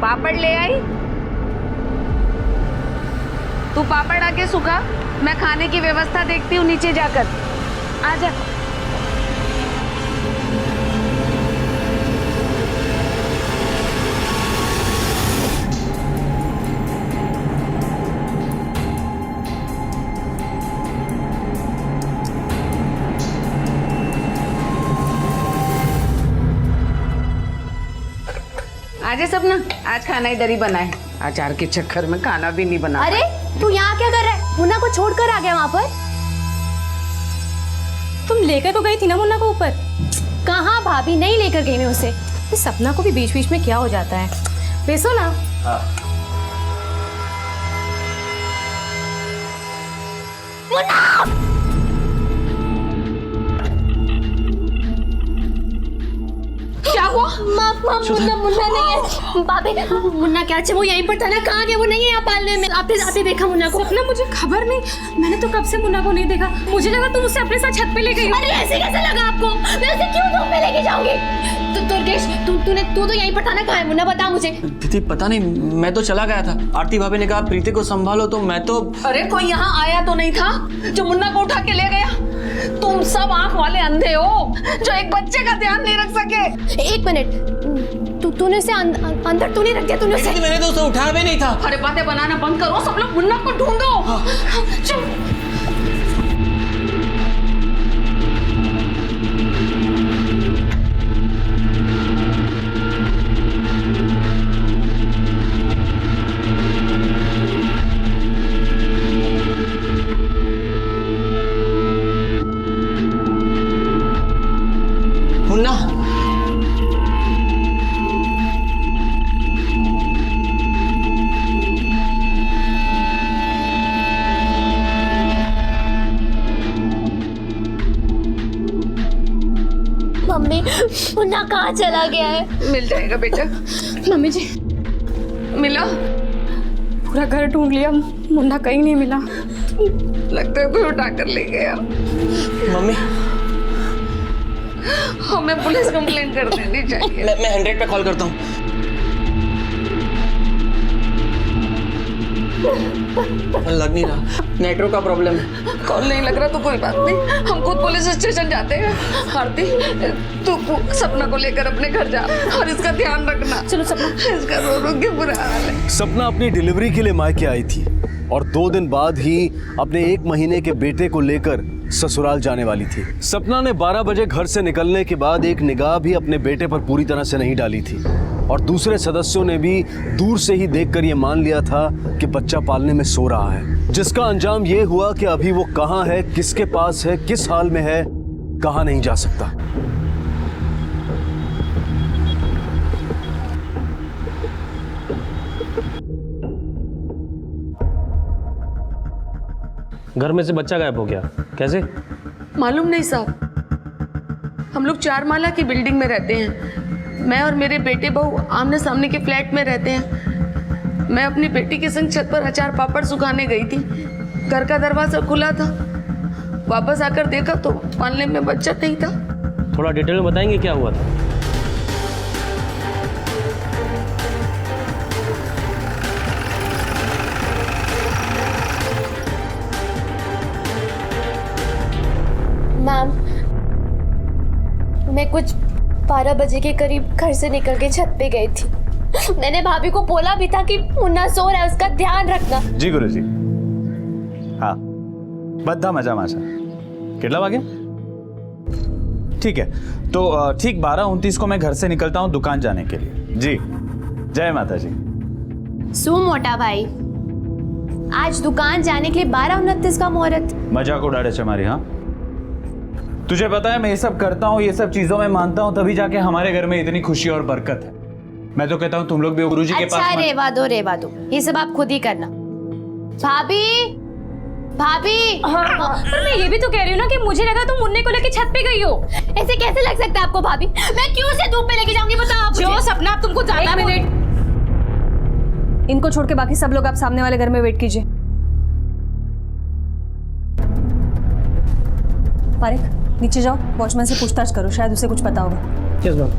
पापड़ ले आई? तू पापड़ आके सुखा, मैं खाने की व्यवस्था देखती हूँ नीचे जाकर। आजा। आजा सपना, आज खाना इधर ही बना है। अचार के चक्कर में खाना भी नहीं बना। अरे तू यहाँ क्या कर रहा है? मुन्ना को छोड़कर आ गया वहाँ पर। तुम लेकर तो गई थी ना मुन्ना को ऊपर। कहाँ भाभी, नहीं लेकर गई मैं उसे। इस सपना को भी बीच बीच में क्या हो जाता है। बेसो ना। हाँ। क्या हुआ? मुन्ना मुन्ना नहीं है भाभी। मुन्ना क्या अच्छा वो यहीं पर था ना, कहाँ गया? वो नहीं है यहाँ पालने में। आपने देखा मुन्ना को? सपना मुझे खबर नहीं, मैंने तो कब से मुन्ना को नहीं देखा। मुझे लगा तुम उसे अपने साथ छत पे ले गई हो। अरे ऐसे कैसे लगा आपको? मैं उसे क्यों धूप में लेके जाऊंगी? दुर्गेश तू तो यहीं पर था ना, कहाँ है मुन्ना? बता मुझे। दीदी पता नहीं, मैं तो चला गया था। आरती भाभी ने कहा प्रीति को संभालो, तो मैं तो। अरे कोई यहाँ आया तो नहीं था जो मुन्ना को उठा के ले गया? तुम सब आंख वाले अंधे हो जो एक बच्चे का ध्यान नहीं रख सके। एक मिनट, तूने उसे अंदर तूने रख दिया? तूने उसे? मैंने तो उसे उठाया भी नहीं था। अरे बातें बनाना बंद करो, सब लोग मुन्ना को ढूंढो। चल। मुन्ना, मम्मी मुन्ना कहाँ चला गया है? मिल जाएगा बेटा। मम्मी जी, मिला? पूरा घर ढूंढ लिया, मुन्ना कहीं नहीं मिला। लगता है कोई उठा कर ले गया। मम्मी हमें पुलिस कंप्लेंट कर देनी चाहिए। मैं 100 पे कॉल करता हूँ। लग नहीं रहा, नेटवर्क का प्रॉब्लम है। कॉल नहीं लग रहा तो कोई बात नहीं, हम खुद पुलिस स्टेशन जाते हैं। आरती तू सपना को लेकर अपने घर जा और इसका ध्यान रखना। चलो सपना। इसका रो रो के बुरा हाल है। सपना अपनी डिलीवरी के लिए मायके आई थी और 2 दिन बाद ही अपने 1 महीने के बेटे को लेकर ससुराल जाने वाली थी। सपना ने 12 बजे घर से निकलने के बाद एक निगाह भी अपने बेटे पर पूरी तरह से नहीं डाली थी और दूसरे सदस्यों ने भी दूर से ही देखकर यह मान लिया था कि बच्चा पालने में सो रहा है, जिसका अंजाम यह हुआ कि अभी वो कहाँ है, किसके पास है, किस हाल में है, कहाँ नहीं जा सकता। घर में से बच्चा गायब हो गया, कैसे? मालूम नहीं साहब, हम लोग 4 माला की बिल्डिंग में रहते हैं। मैं और मेरे बेटे बहू आमने सामने के फ्लैट में रहते हैं। मैं अपनी बेटी के संग छत पर अचार पापड़ सुखाने गई थी। घर का दरवाजा खुला था, वापस आकर देखा तो पालने में बच्चा नहीं था। थोड़ा डिटेल में बताएंगे क्या हुआ था? मैम, मैं कुछ 12 बजे के करीब घर से निकल के छत पे गई थी। मैंने भाभी को बोला भी था कि मुन्ना सो रहा है, उसका ध्यान रखना। जी गुरुजी। हाँ, बद्धा मजा माशा। कितना वागे? ठीक है, तो ठीक 12:29 को मैं घर से निकलता हूँ दुकान जाने के लिए। जी, जय माता जी। सो मोटा भाई, आज दुकान जाने के लिए 12:29 का मुहूर्त। मजाक उड़ा रहे हमारी। हाँ, तुझे पता है मैं ये सब करता हूँ, ये सब चीजों में मानता हूँ, तभी जाके हमारे घर में इतनी खुशी और बरकत है। मैं तो कहता हूँ तुम लोग भी गुरुजी के पास अच्छा रेवा दो, ये सब आप खुद ही करना। भाभी भाभी। पर मैं ये भी तो कह रही हूँ ना कि मुझे लगा तुम मुन्ने को लेके छत पे गई हो। ऐसे कैसे लग सकता है आपको भाभी? मैं क्यों से धूप पे लेके जाऊंगी बताओ आप जो मुझे। सपना आप तुमको ज्यादा मिनट इनको छोड़ के बाकी सब लोग आप सामने वाले घर में वेट कीजिए। पारिक नीचे जाओ, वॉचमैन से पूछताछ करो, शायद उसे कुछ पता होगा। Yes ma'am.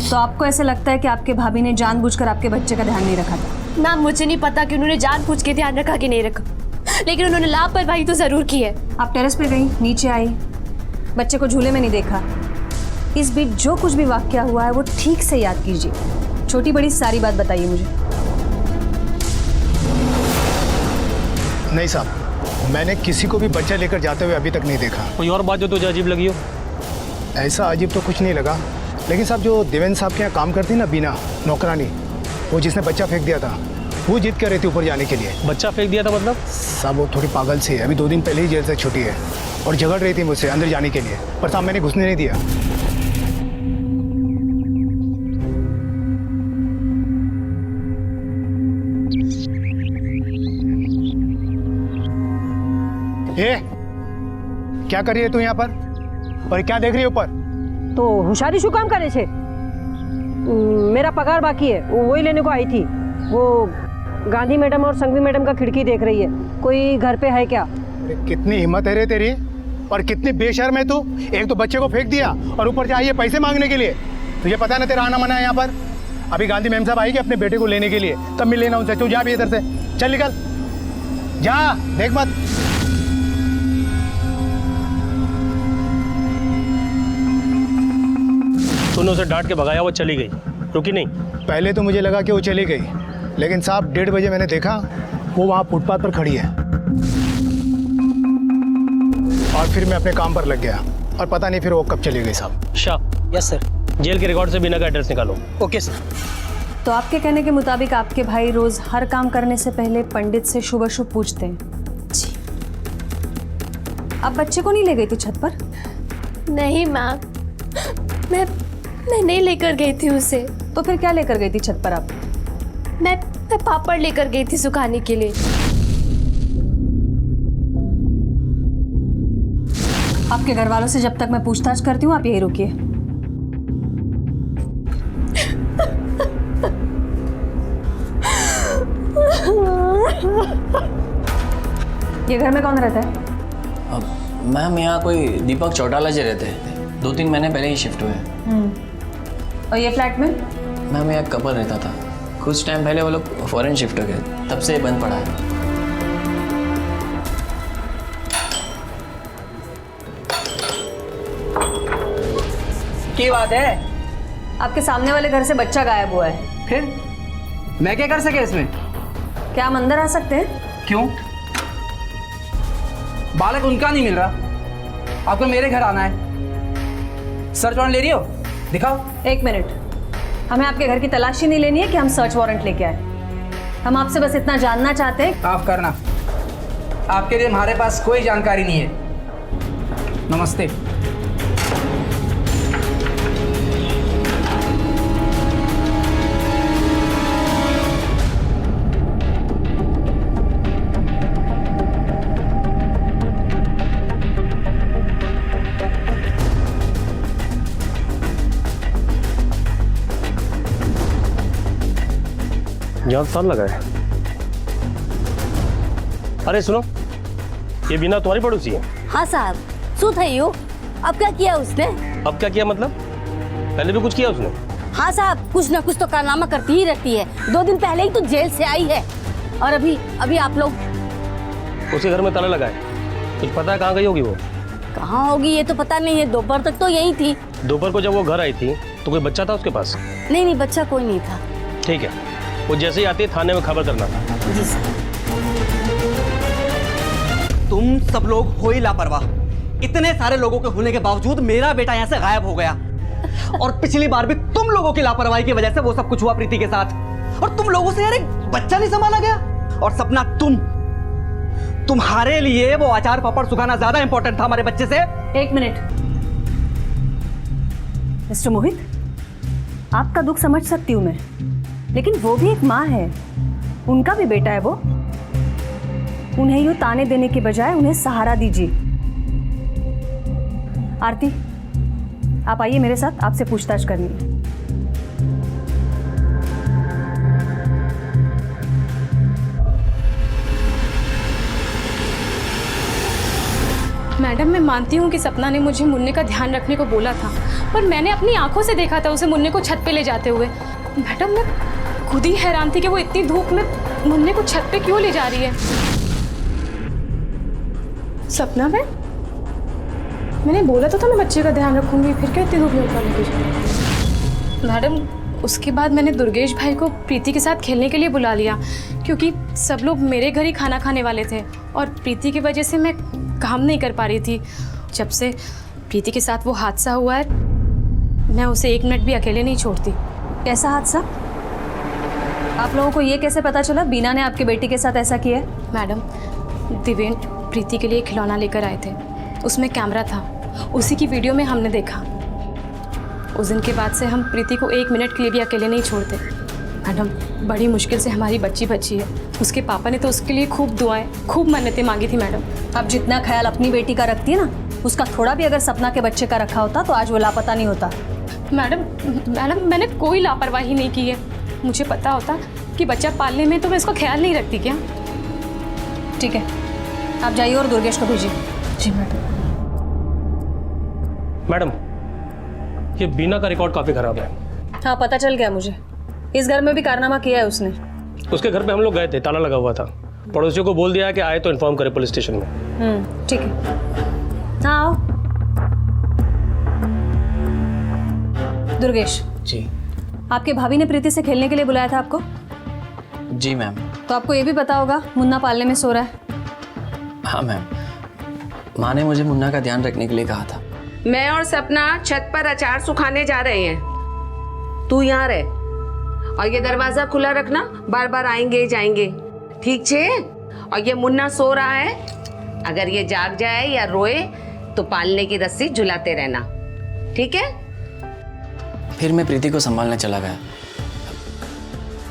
तो आपको ऐसे लगता है कि आपके भाभी ने जानबूझकर आपके बच्चे का ध्यान नहीं रखा था? ना मुझे नहीं पता कि उन्होंने जानबूझ के ध्यान रखा कि नहीं रखा, लेकिन उन्होंने लापरवाही तो जरूर की है। आप टेरेस पे गई, नीचे आई, बच्चे को झूले में नहीं देखा। इस बीच जो कुछ भी वाकया हुआ है वो ठीक से याद कीजिए, छोटी बड़ी सारी बात बताइए मुझे। नहीं साहब, मैंने किसी को भी बच्चा लेकर जाते हुए अभी तक नहीं देखा। कोई और बात जो तुझे अजीब लगी हो? ऐसा अजीब तो कुछ नहीं लगा, लेकिन साहब जो देवेंद्र साहब के यहाँ काम करती ना बीना नौकरानी, वो जिसने बच्चा फेंक दिया था, वो जिद कर रही थी ऊपर जाने के लिए। बच्चा फेंक दिया था मतलब? साहब वो थोड़ी पागल सी है, अभी 2 दिन पहले ही जेल से छुट्टी है और झगड़ रही थी मुझसे अंदर जाने के लिए, पर साहब मैंने घुसने नहीं दिया। ये क्या कर रही है तू यहाँ पर और क्या देख रही है ऊपर? तो होशियारी शू काम करे छे? मेरा पगार बाकी है, वही लेने को आई थी। वो गांधी मैडम और संघवी मैडम का खिड़की देख रही है, कोई घर पे है क्या? अरे कितनी हिम्मत है रे तेरी, और कितनी बेशर्म है तू। एक तो बच्चे को फेंक दिया और ऊपर से आई है पैसे मांगने के लिए। तुझे पता है ना तेरा आना मना है यहाँ पर। अभी गांधी मैम साहब आएगी अपने बेटे को लेने के लिए, तब मिल लेना उनसे। तू जा भी इधर से, चल निकल जा, देख मत। तूने उसे डांट के भगाया, वो चली गई, रुकी नहीं? पहले तो मुझे लगा कि वो चली गई, लेकिन साहब 1:30 बजे मैंने देखा वो वहाँ फुटपाथ पर खड़ी है, और फिर मैं अपने काम पर लग गया और पता नहीं फिर वो कब चली गई साहब। शाह। Yes sir. जेल के रिकॉर्ड से बिना का एड्रेस निकालो। Okay sir. तो आपके कहने के मुताबिक आपके भाई रोज हर काम करने से पहले पंडित से शुभ अशुभ पूछते हैं? जी। आप बच्चे को नहीं ले गई थी छत पर? नहीं मैम, मैं नहीं लेकर गई थी उसे। तो फिर क्या लेकर गई थी छत पर आप? मैं पापड़ लेकर गई थी सुखाने के लिए। आपके घर वालों से जब तक मैं पूछताछ करती हूँ आप यही रुकिए। ये घर में कौन रहता है? मैम यहाँ कोई दीपक चौटाला जी रहते हैं, 2-3 महीने पहले ही शिफ्ट हुए। और ये फ्लैट में? मैम यहाँ कपल रहता था, कुछ टाइम पहले वो लोग फॉरेन शिफ्ट हो गए, तब से बंद पड़ा है। क्या बात है? आपके सामने वाले घर से बच्चा गायब हुआ है। फिर मैं क्या कर सके इसमें? क्या हम अंदर आ सकते हैं? क्यों? बालक उनका नहीं मिल रहा, आपको मेरे घर आना है। सर्च वारंट ले रही हो? दिखाओ। 1 मिनट, हमें आपके घर की तलाशी नहीं लेनी है कि हम सर्च वारंट लेके आए। हम आपसे बस इतना जानना चाहते हैं। माफ करना, आपके लिए हमारे पास कोई जानकारी नहीं है। नमस्ते। यहाँ साल लगा है। अरे सुनो, ये बिना तुम्हारी पड़ोसी है? हाँ साहब, शू थयू? अब क्या किया उसने? अब क्या किया मतलब? पहले भी कुछ किया उसने? हाँ साहब, कुछ ना कुछ तो कारनामा करती ही रहती है। 2 दिन पहले ही तो जेल से आई है, और अभी आप लोग। उसके घर में ताला लगा है, कुछ पता है कहाँ गई होगी वो? कहाँ होगी ये तो पता नहीं है, दोपहर तक तो यही थी। दोपहर को जब वो घर आई थी तो कोई बच्चा था उसके पास? नहीं, बच्चा कोई नहीं था। ठीक है, वो जैसे ही आती है थाने में खबर करना। जी सर। तुम सब लोग हो ही लापरवाह। इतने सारे लोगों के होने के बावजूद मेरा बेटा यहाँ से गायब हो गया, और पिछली बार भी तुम लोगों की लापरवाही की वजह से वो सब कुछ हुआ प्रीति के साथ। और तुम लोगों से यार एक बच्चा नहीं संभाला गया। और सपना तुम्हारे लिए वो अचार पापड़ सुखाना ज्यादा इंपॉर्टेंट था हमारे बच्चे से। एक मिनट मिस्टर मोहित, आपका दुख समझ सकती हूँ मैं, लेकिन वो भी एक माँ है, उनका भी बेटा है वो। उन्हें यूं ताने देने के बजाय उन्हें सहारा दीजिए। आरती, आप आइए मेरे साथ, आपसे पूछताछ करनी है। मैडम, मैं मानती हूँ कि सपना ने मुझे मुन्ने का ध्यान रखने को बोला था, पर मैंने अपनी आंखों से देखा था उसे मुन्ने को छत पे ले जाते हुए। मैडम, मैं खुद ही हैरान थी कि वो इतनी धूप में मुन्ने को छत पे क्यों ले जा रही है। सपना, मैंने बोला तो था मैं बच्चे का ध्यान रखूंगी, फिर क्या इतनी धूप में ऊपर लेके जा रही है। मैडम, उसके बाद मैंने दुर्गेश भाई को प्रीति के साथ खेलने के लिए बुला लिया, क्योंकि सब लोग मेरे घर ही खाना खाने वाले थे और प्रीति की वजह से मैं काम नहीं कर पा रही थी। जब से प्रीति के साथ वो हादसा हुआ है, मैं उसे एक मिनट भी अकेले नहीं छोड़ती। कैसा हादसा? आप लोगों को ये कैसे पता चला बीना ने आपके बेटी के साथ ऐसा किया है? मैडम, दिवेन प्रीति के लिए खिलौना लेकर आए थे, उसमें कैमरा था, उसी की वीडियो में हमने देखा। उस दिन के बाद से हम प्रीति को एक मिनट के लिए भी अकेले नहीं छोड़ते। मैडम, बड़ी मुश्किल से हमारी बच्ची बची है, उसके पापा ने तो उसके लिए खूब दुआएं, खूब मन्नतें मांगी थी। मैडम, आप जितना ख्याल अपनी बेटी का रखती है ना, उसका थोड़ा भी अगर सपना के बच्चे का रखा होता तो आज वो लापता नहीं होता। मैडम, मैंने कोई लापरवाही नहीं की है। मुझे पता होता कि बच्चा पालने में तो मैं इसका ख्याल नहीं रखती क्या। ठीक है, आप जाइए और दुर्गेश को भेजिए। जी मैडम। मैडम, ये बीना का रिकॉर्ड काफी खराब है। हाँ, पता चल गया मुझे। इस घर में भी कारनामा किया है उसने। उसके घर पे हम लोग गए थे, ताला लगा हुआ था। पड़ोसियों को बोल दिया कि आए तो इन्फॉर्म करे पुलिस स्टेशन में। ठीक है, हाँ आओ। दुर्गेश जी। आपके भाभी ने प्रीति से खेलने के लिए बुलाया था आपको? जी मैम। तो आपको ये भी पता होगा मुन्ना पालने में सो रहा है। हाँ मैम, माँ ने मुझे मुन्ना का ध्यान रखने के लिए कहा था। मैं और सपना छत पर अचार सुखाने जा रहे हैं, तू यहाँ रह और ये दरवाजा खुला रखना, बार बार आएंगे जाएंगे, ठीक छे? और ये मुन्ना सो रहा है, अगर ये जाग जाए या रोए तो पालने की रस्सी झुलाते रहना, ठीक है? फिर मैं प्रीति को संभालने चला गया।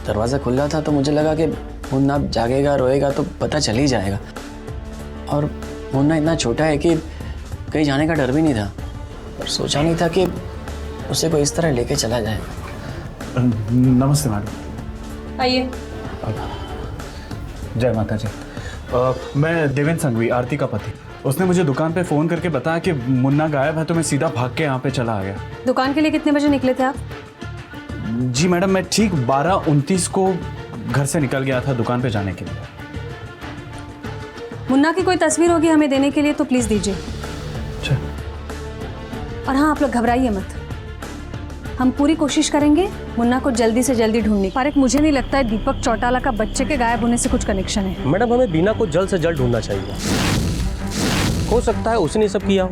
दरवाज़ा खुला था तो मुझे लगा कि मुन्ना जागेगा रोएगा तो पता चल ही जाएगा, और मुन्ना इतना छोटा है कि कहीं जाने का डर भी नहीं था, और सोचा नहीं था कि उसे कोई इस तरह लेके चला जाए। नमस्ते मैडम। आइए। जय माता जी। मैं देवेंद्र संघवी, आरती का पति। उसने मुझे दुकान पे फ़ोन करके बताया कि मुन्ना गायब है, तो मैं सीधा भाग के यहाँ पे चला आ गया। दुकान के लिए कितने बजे निकले थे आप? जी मैडम, मैं ठीक 12:29 को घर से निकल गया था दुकान पे जाने के लिए। मुन्ना की कोई तस्वीर होगी हमें देने के लिए तो प्लीज़ दीजिए। अच्छा। और हाँ, आप लोग घबराइए मत, हम पूरी कोशिश करेंगे मुन्ना को जल्दी से जल्दी ढूंढने। पर मुझे नहीं लगता है दीपक चौटाला का बच्चे के गायब होने से कुछ कनेक्शन है। मैडम, हमें बीना को जल्द से जल्द ढूंढना चाहिए। हो सकता है उसने सब किया हो,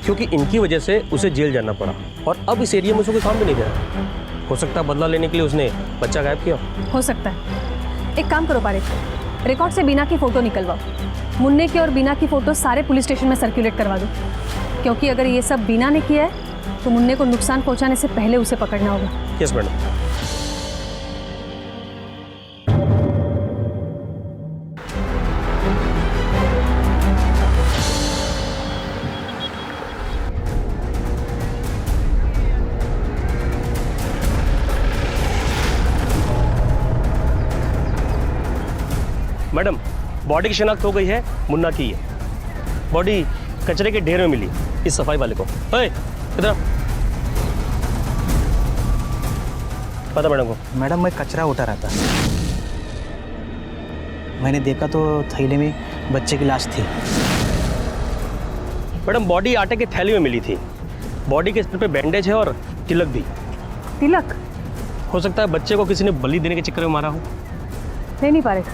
क्योंकि इनकी वजह से उसे जेल जाना पड़ा, और अब इस एरिया में उसे कोई काम भी नहीं दे रहा। हो सकता है बदला लेने के लिए उसने बच्चा गायब किया। हो सकता है। एक काम करो पारिक, रिकॉर्ड से बीना की फ़ोटो निकलवाओ। मुन्ने की और बीना की फ़ोटो सारे पुलिस स्टेशन में सर्कुलेट करवा दो, क्योंकि अगर ये सब बीना ने किया है तो मुन्ने को नुकसान पहुंचाने से पहले उसे पकड़ना होगा। Yes madam. मैडम, बॉडी की शिनाख्त हो गई है, मुन्ना की है। बॉडी कचरे के ढेर में मिली इस सफाई वाले को। इधर पता मैडम को? मैडम, मैं कचरा उठा रहा था, मैंने देखा तो थैले में बच्चे की लाश थी। मैडम, बॉडी आटे के थैली में मिली थी। बॉडी के सिर पे बैंडेज है और तिलक भी। तिलक? हो सकता है बच्चे को किसी ने बलि देने के चक्कर में मारा हो। नहीं पारिक,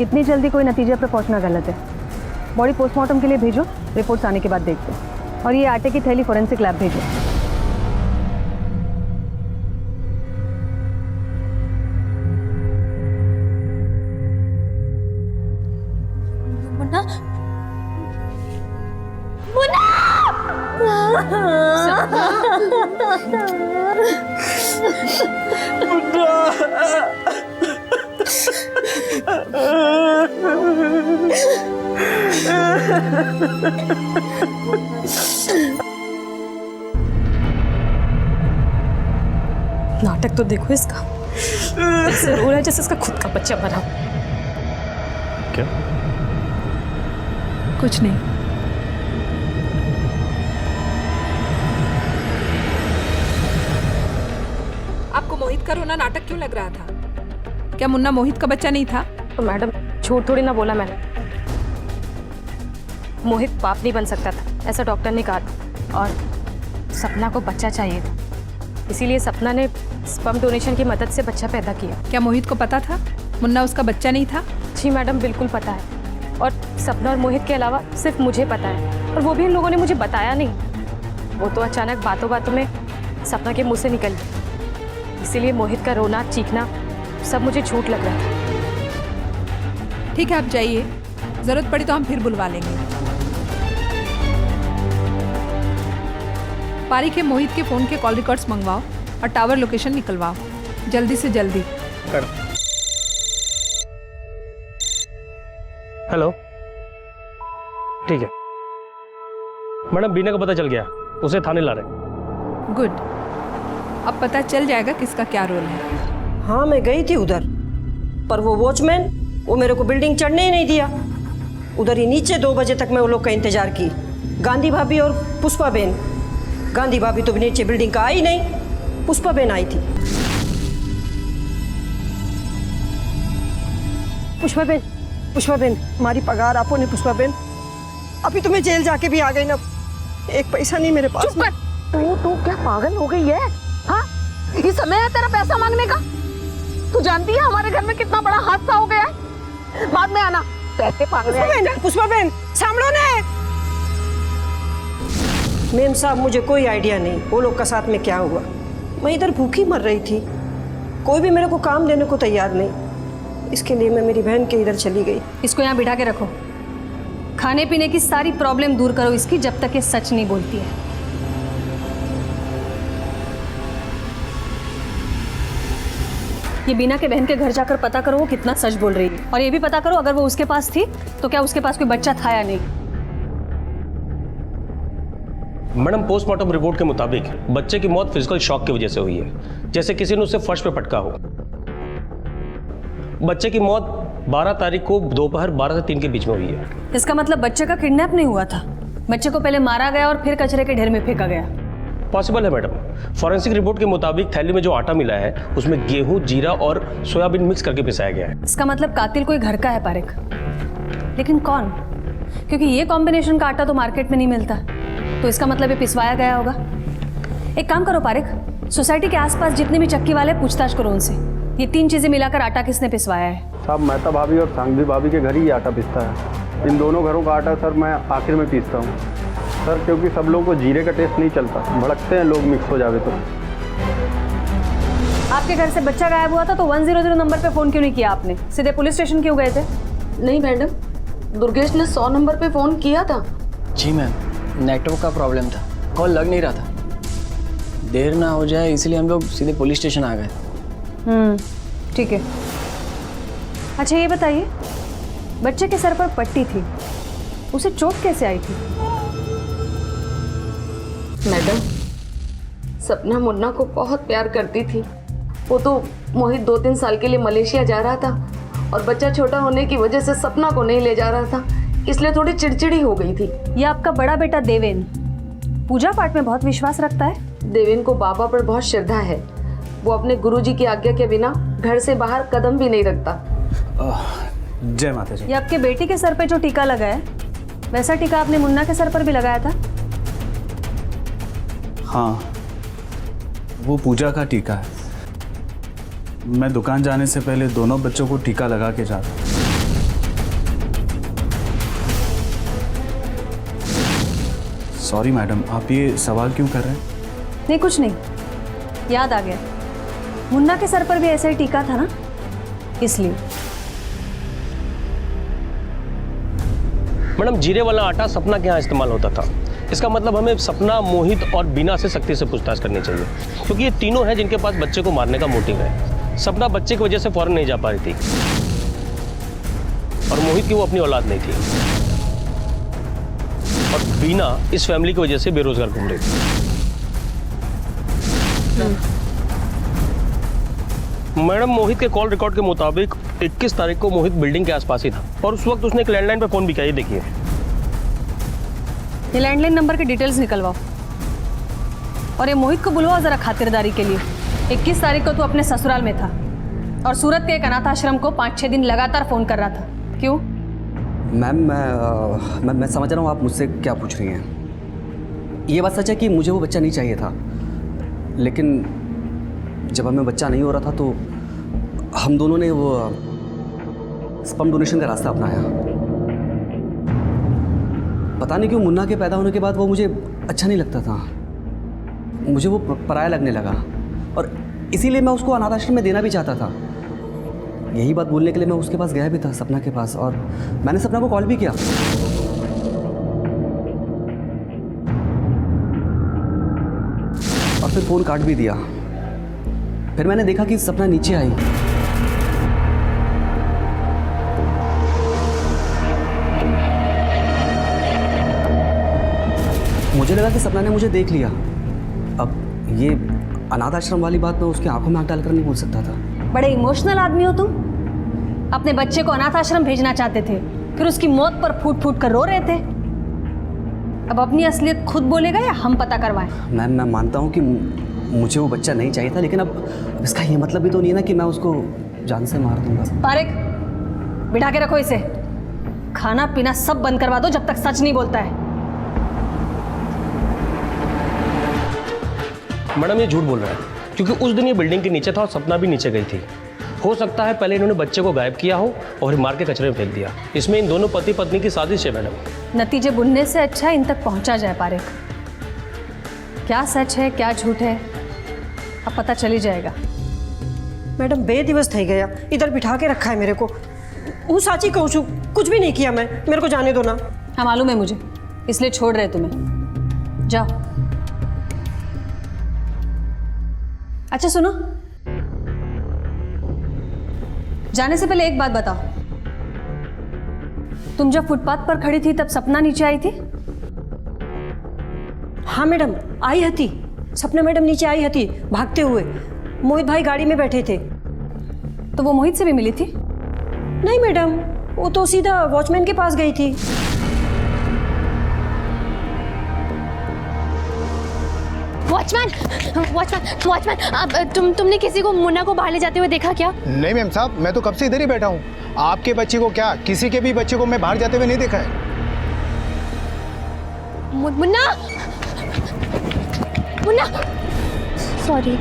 इतनी जल्दी कोई नतीजे पर पहुंचना गलत है। बॉडी पोस्टमार्टम के लिए भेजो, रिपोर्ट्स आने के बाद देखते हैं। और ये आटे की थैली फॉरेंसिक लैब भेजो। नाटक तो देखो इसका, ऐसे रो रहा है जैसे इसका खुद का बच्चा बना। क्या? कुछ नहीं। आपको मोहित का रोना नाटक क्यों लग रहा था? क्या मुन्ना मोहित का बच्चा नहीं था? तो मैडम झूठ थोड़ी ना बोला मैंने। मोहित बाप नहीं बन सकता था, ऐसा डॉक्टर ने कहा था, और सपना को बच्चा चाहिए था, इसीलिए सपना ने स्पर्म डोनेशन की मदद से बच्चा पैदा किया। क्या मोहित को पता था मुन्ना उसका बच्चा नहीं था? जी मैडम बिल्कुल पता है, और सपना और मोहित के अलावा सिर्फ मुझे पता है, और वो भी इन लोगों ने मुझे बताया नहीं। वो तो अचानक बातों बातों में सपना के मुंह से निकल गई, इसीलिए मोहित का रोना चीखना सब मुझे झूठ लग रहा था। ठीक है, आप जाइए, जरूरत पड़ी तो हम फिर बुलवा लेंगे। पारी के मोहित के फोन के कॉल रिकॉर्ड्स मंगवाओ और टावर लोकेशन निकलवाओ, जल्दी से जल्दी। हेलो, ठीक है मैडम, बीना का पता चल गया, उसे थाने ला रहे। गुड, अब पता चल जाएगा किसका क्या रोल है। हाँ, मैं गई थी उधर, पर वो वॉचमैन वो मेरे को बिल्डिंग चढ़ने ही नहीं दिया। उधर ही नीचे 2 बजे तक मैं वो लोग का इंतजार की, गांधी भाभी और पुष्पा बेन। गांधी भाभी तो नीचे बिल्डिंग का आई नहीं, पुष्पा बेन आई थी। पुष्पा बेन हमारी पगार आपो ने। पुष्पा बेन अभी तो मैं जेल जाके भी आ गई ना, एक पैसा नहीं मेरे पास। चुप कर, तू क्या पागल हो गई है? हाँ, ये समय है तेरा पैसा मांगने का? तू जानती है हमारे घर में कितना बड़ा हादसा हो गया है? बाद में आना, पैसे मांगने। पुष्पा बेन सामलो ने। मेम साहब मुझे कोई आइडिया नहीं वो लोग का साथ में क्या हुआ। मैं इधर भूखी मर रही थी, कोई भी मेरे को काम देने को तैयार नहीं, इसके लिए मैं मेरी बहन के इधर चली गई। इसको यहाँ बिठा के रखो, खाने पीने की सारी प्रॉब्लम दूर करो इसकी, जब तक ये सच नहीं बोलती है। ये बीना के बहन के घर जाकर पता करो वो कितना सच बोल रही है, और ये भी पता करो अगर वो उसके पास थी तो क्या उसके पास कोई बच्चा था या नहीं। मैडम, पोस्टमार्टम रिपोर्ट के मुताबिक बच्चे की मौत फिजिकल शॉक की वजह से हुई है, जैसे किसी ने उसे फर्श पे पटका हो। बच्चे की मौत 12 तारीख को दोपहर 12 से 3 के बीच में हुई है। इसका मतलब बच्चे का किडनैप नहीं हुआ था, बच्चे को पहले मारा गया और फिर कचरे के ढेर में फेंका गया। पॉसिबल है मैडम। फॉरेंसिक रिपोर्ट के मुताबिक थैली में जो आटा मिला है उसमें गेहूं, जीरा और सोयाबीन मिक्स करके पिसाया गया है। इसका मतलब कातिल कोई घर का है पारिक, लेकिन कौन? क्योंकि ये कॉम्बिनेशन का आटा तो मार्केट में नहीं मिलता, तो इसका मतलब ये पिसवाया गया होगा। एक काम करो पारिक, सोसाइटी के आसपास जितने भी चक्की वाले पूछताछ करो उनसे, ये 3 चीजें मिलाकर आटा किसने पिसवाया है। साहब, मेहता भाभी और सांघवी भाभी के घर ही आटा पिसता है। इन दोनों घरों का आटा सर मैं आखिर में पीसता हूँ सर, क्योंकि सब लोगों को जीरे का टेस्ट नहीं चलता, भड़कते हैं लोग मिक्स हो जावे तो। आपके घर से बच्चा गायब हुआ था तो 100 नंबर पे फोन क्यों नहीं किया आपने? सीधे पुलिस स्टेशन क्यों गए थे? नहीं मैडम, दुर्गेश ने 100 नंबर पे फोन किया था। जी मैम, नेटवर्क का प्रॉब्लम था, कॉल लग नहीं रहा था, देर ना हो जाए इसलिए हम लोग सीधे पुलिस स्टेशन आ गए। ठीक है। अच्छा ये बताइए, बच्चे के सर पर पट्टी थी, उसे चोट कैसे आई थी? मैडम, सपना मुन्ना को बहुत प्यार करती थी। वो तो मोहित 2-3 साल के लिए मलेशिया जा रहा था और बच्चा छोटा होने की वजह से सपना को नहीं ले जा रहा था, इसलिए थोड़ी चिड़चिड़ी हो गई थी। ये आपका बड़ा बेटा देवेन पूजा पाठ में बहुत विश्वास रखता है। देवेन को बाबा पर बहुत श्रद्धा है, वो अपने गुरुजी की आज्ञा के बिना घर से बाहर कदम भी नहीं रखता। जय माता जी। ये आपके बेटी के सर पे जो टीका लगा है, वैसा टीका आपने मुन्ना के सर पर भी लगाया था? हाँ, वो पूजा का टीका है। मैं दुकान जाने से पहले दोनों बच्चों को टीका लगा के जाता। सॉरी मैडम, आप ये सवाल क्यों कर रहे हैं? नहीं कुछ नहीं, याद आ गया, मुन्ना के सर पर भी ऐसा ही टीका था ना, इसलिए। मैडम, जीरे वाला आटा सपना के यहाँ इस्तेमाल होता था, इसका मतलब हमें सपना, मोहित और बीना से सख्ती से पूछताछ करनी चाहिए, क्योंकि ये तीनों हैं जिनके पास बच्चे को मारने का मोटिव है। सपना बच्चे की वजह से फौरन नहीं जा पा रही थी और मोहित की वो अपनी औलाद नहीं थी, और बीना इस फैमिली की वजह से बेरोजगार घूम रही थी। मैडम, मोहित के कॉल रिकॉर्ड के मुताबिक 21 तारीख को मोहित बिल्डिंग के आसपास ही था और उस वक्त उसने एक लैंडलाइन पर फोन भी किया। ये देखिए, ये लैंडलाइन नंबर के डिटेल्स निकलवाओ और ये मोहित को बुलवाओ जरा खातिरदारी के लिए। 21 तारीख को तू अपने ससुराल में था और सूरत के एक अनाथ आश्रम को 5-6 दिन लगातार फोन कर रहा था, क्यों? मैम मैं समझ रहा हूँ आप मुझसे क्या पूछ रही हैं। ये बात सच है कि मुझे वो बच्चा नहीं चाहिए था, लेकिन जब हमें बच्चा नहीं हो रहा था तो हम दोनों ने वो स्पर्म डोनेशन का रास्ता अपनाया। पता नहीं क्यों मुन्ना के पैदा होने के बाद वो मुझे अच्छा नहीं लगता था, मुझे वो पराया लगने लगा और इसीलिए मैं उसको अनाथ आश्रम में देना भी चाहता था। यही बात बोलने के लिए मैं उसके पास गया भी था, सपना के पास, और मैंने सपना को कॉल भी किया। और फिर फ़ोन काट भी दिया। फिर मैंने देखा कि सपना नीचे आई। मुझे लगा कि सपना ने मुझे देख लिया। अब ये अनाथ आश्रम वाली बात मैं उसकी आंखों में आंख डालकर नहीं बोल सकता था। बड़े इमोशनल आदमी हो तुम। अपने बच्चे को अनाथ आश्रम भेजना चाहते थे, फिर उसकी मौत पर फूट फूट कर रो रहे थे। अब अपनी असलियत खुद बोलेगा या हम पता करवाएं? मैम, मैं मानता हूँ कि मुझे वो बच्चा नहीं चाहिए था, लेकिन अब इसका ये मतलब भी तो नहीं है ना कि मैं उसको जान से मार दूंगा। पारेख, बिठा के रखो इसे। खाना पीना सब बंद करवा दो जब तक सच नहीं बोलता है। मैडम, ये झूठ बोल रहा है, क्योंकि उस दिन ये बिल्डिंग के नीचे था और सपना भी नीचे गई थी। हो सकता है पहले इन्होंने बच्चे को गायब किया हो और मार के कचरे में फेंक दिया। इसमें इन दोनों पति पत्नी की साजिश है मैडम। नतीजे बुनने से अच्छा इन तक पहुंचा जाए पारेख। क्या सच है क्या झूठ है अब पता चली जाएगा। मैडम, 2 दिवस થઈ गया, इधर बिठा के रखा है मेरे को। वो साची कहूँ छू, कुछ भी नहीं किया मैं, मेरे को जाने दो ना। हाँ, मालूम है मुझे, इसलिए छोड़ रहे तुम्हें। जाओ। अच्छा सुनो, जाने से पहले एक बात बताओ, तुम जब फुटपाथ पर खड़ी थी तब सपना नीचे आई थी? हाँ मैडम, आई हती। सपना मैडम नीचे आई हती भागते हुए। मोहित भाई गाड़ी में बैठे थे। तो वो मोहित से भी मिली थी? नहीं मैडम, वो तो सीधा वॉचमैन के पास गई थी। वॉचमैन, अब तुमने किसी को मुन्ना को बाहर ले जाते हुए देखा क्या? नहीं मैम साहब, मैं तो कब से इधर ही बैठा हूँ। आपके बच्चे को क्या, किसी के भी बच्चे को मैं बाहर जाते हुए नहीं देखा है। मुन्ना, सॉरी।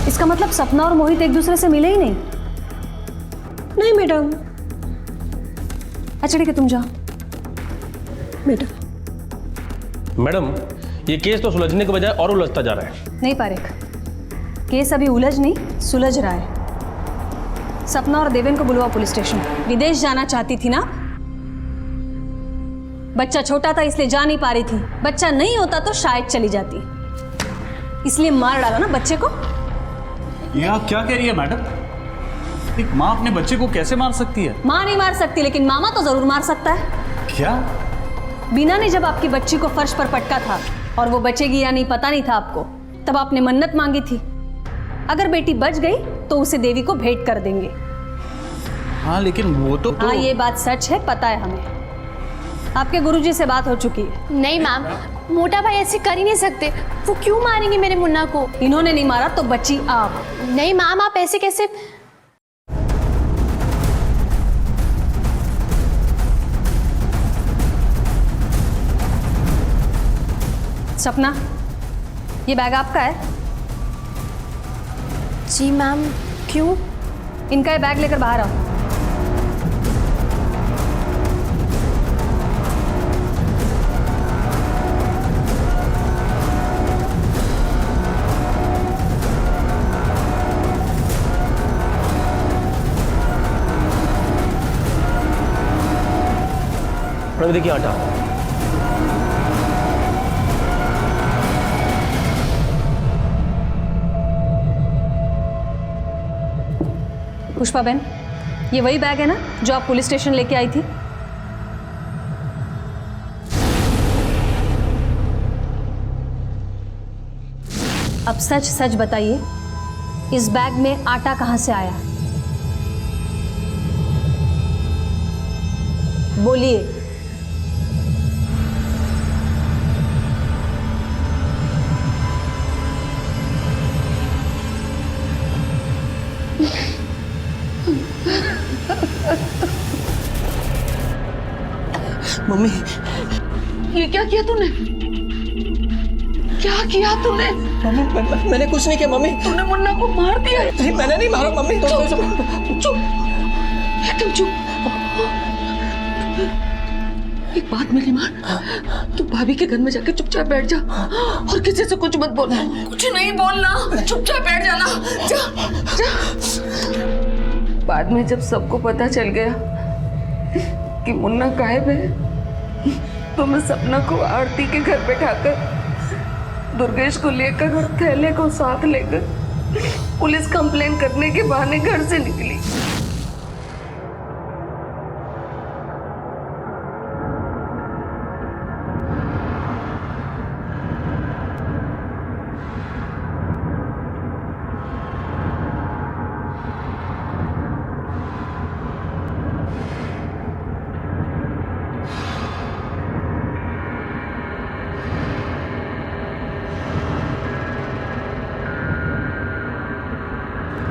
इसका मतलब सपना और मोहित एक दूसरे से मिले ही नहीं? नहीं मैडम। अच्छा ठीक है, तुम जाओ। मैडम, ये केस तो सुलझने के बजाय और उलझता जा रहा है। नहीं पारेख, केस अभी उलझ नहीं सुलझ रहा है। सपना और देवेन को बुलवाओ पुलिस स्टेशन। विदेश जाना चाहती थी ना? बच्चा छोटा था इसलिए जा नहीं पा रही थी। बच्चा नहीं होता तो शायद चली जाती, इसलिए मार डाला ना बच्चे को। ये आप क्या कह रही है मैडम? एक माँ अपने बच्चे को कैसे मार सकती है? माँ नहीं मार सकती, लेकिन मामा तो जरूर मार सकता है। क्या? बीना ने जब आपकी बच्ची को फर्श पर पटका था और वो बचेगी या नहीं पता नहीं था आपको, तब आपने मन्नत मांगी थी, अगर बेटी बच गई तो उसे देवी को भेंट कर देंगे। हाँ लेकिन वो तो हाँ, ये बात सच है, पता है हमें। आपके गुरुजी से बात हो चुकी है। नहीं मैम, मोटा भाई ऐसे कर ही नहीं सकते। वो क्यों मारेंगे मेरे मुन्ना को? इन्होंने नहीं मारा तो बच्ची आप। नहीं मैम, आप ऐसे कैसे? सपना, ये बैग आपका है? जी मैम। क्यों? इनका ये बैग लेकर बाहर आओ। कपड़े में देखिए आटा। पुष्पा बहन, ये वही बैग है ना जो आप पुलिस स्टेशन लेके आई थी? अब सच सच बताइए, इस बैग में आटा कहां से आया? बोलिए। मम्मी, ये क्या किया तूने? क्या किया तूने? मम्मी मैंने कुछ नहीं किया मम्मी। तूने मुन्ना को मार दिया? नहीं मैंने नहीं मारा मम्मी। चुप, एकदम चुप। एक बात मेरी मान, तू भाभी के घर में जाके चुपचाप बैठ जा और किसी से कुछ मत बोलना। कुछ नहीं बोलना, चुपचाप बैठ जाना। जा जा। बाद में जब सबको पता चल गया कि मुन्ना गायब है, तो मैं सपना को आरती के घर बैठाकर दुर्गेश को लेकर और थैले को साथ लेकर पुलिस कंप्लेन करने के बहाने घर से निकली।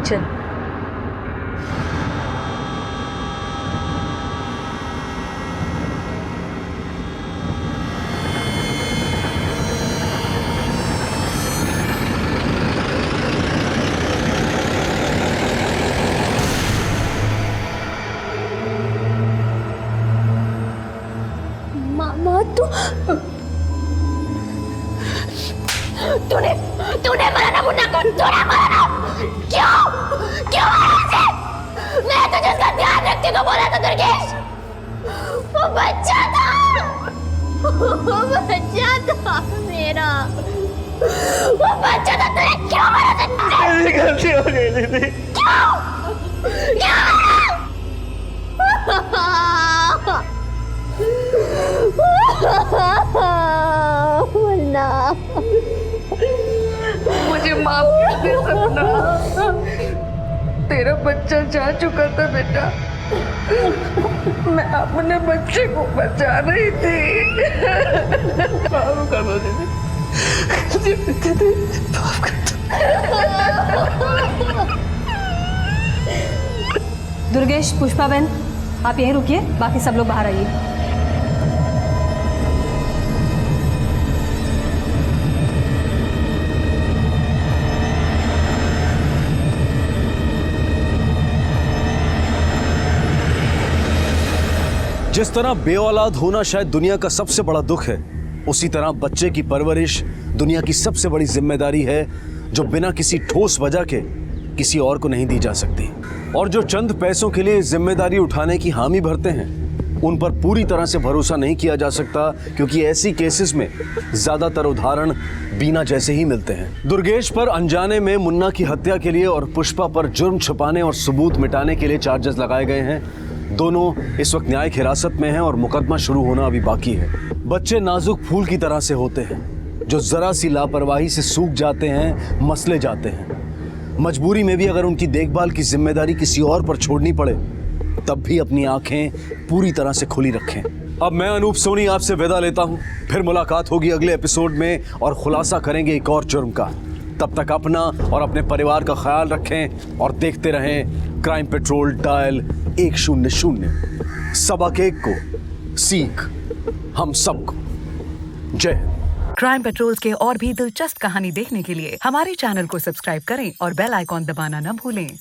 चल। मामा तूने मारा ना मुन्ना को? तूने मारा ना? क्यों मारा उसे? मैं तुझे उसका ध्यान रखने को बोला था दुर्गेश। वो बच्चा था मेरा। वो बच्चा था, तूने क्यों मारा? मेरी गलती हो गई दीदी। क्यों मुन्ना, मुझे माफ कर दे सपना। तेरा बच्चा जा चुका था बेटा, मैं अपने बच्चे को बचा रही थी। माफ कर दो दीदी, माफ कर दो। दुर्गेश, पुष्पा बहन, आप यहीं रुकिए, बाकी सब लोग बाहर आइए। जिस तरह बेऔलाद होना शायद दुनिया का सबसे बड़ा दुख है, उसी तरह बच्चे की परवरिश दुनिया की सबसे बड़ी जिम्मेदारी है जो बिना किसी ठोस वजह के किसी और को नहीं दी जा सकती। और जो चंद पैसों के लिए जिम्मेदारी उठाने की हामी भरते हैं, उन पर पूरी तरह से भरोसा नहीं किया जा सकता, क्योंकि ऐसी केसेस में ज्यादातर उदाहरण बीना जैसे ही मिलते हैं। दुर्गेश पर अनजाने में मुन्ना की हत्या के लिए और पुष्पा पर जुर्म छुपाने और सबूत मिटाने के लिए चार्जेस लगाए गए हैं। दोनों इस वक्त न्यायिक हिरासत में हैं और मुकदमा शुरू होना अभी बाकी है। बच्चे नाजुक फूल की तरह से होते हैं, जो जरा सी लापरवाही से सूख जाते हैं, मसले जाते हैं। मजबूरी में भी अगर उनकी देखभाल की जिम्मेदारी किसी और पर छोड़नी पड़े, तब भी अपनी आंखें पूरी तरह से खुली रखें। अब मैं अनूप सोनी आपसे विदा लेता हूं। फिर मुलाकात होगी अगले एपिसोड में और खुलासा करेंगे एक और जुर्म का। तब तक अपना और अपने परिवार का ख्याल रखें और देखते रहें क्राइम पेट्रोल डायल 100। सबक एक को सीख हम सबको। जय हिंद। क्राइम पेट्रोल के और भी दिलचस्प कहानी देखने के लिए हमारे चैनल को सब्सक्राइब करें और बेल आइकॉन दबाना न भूलें।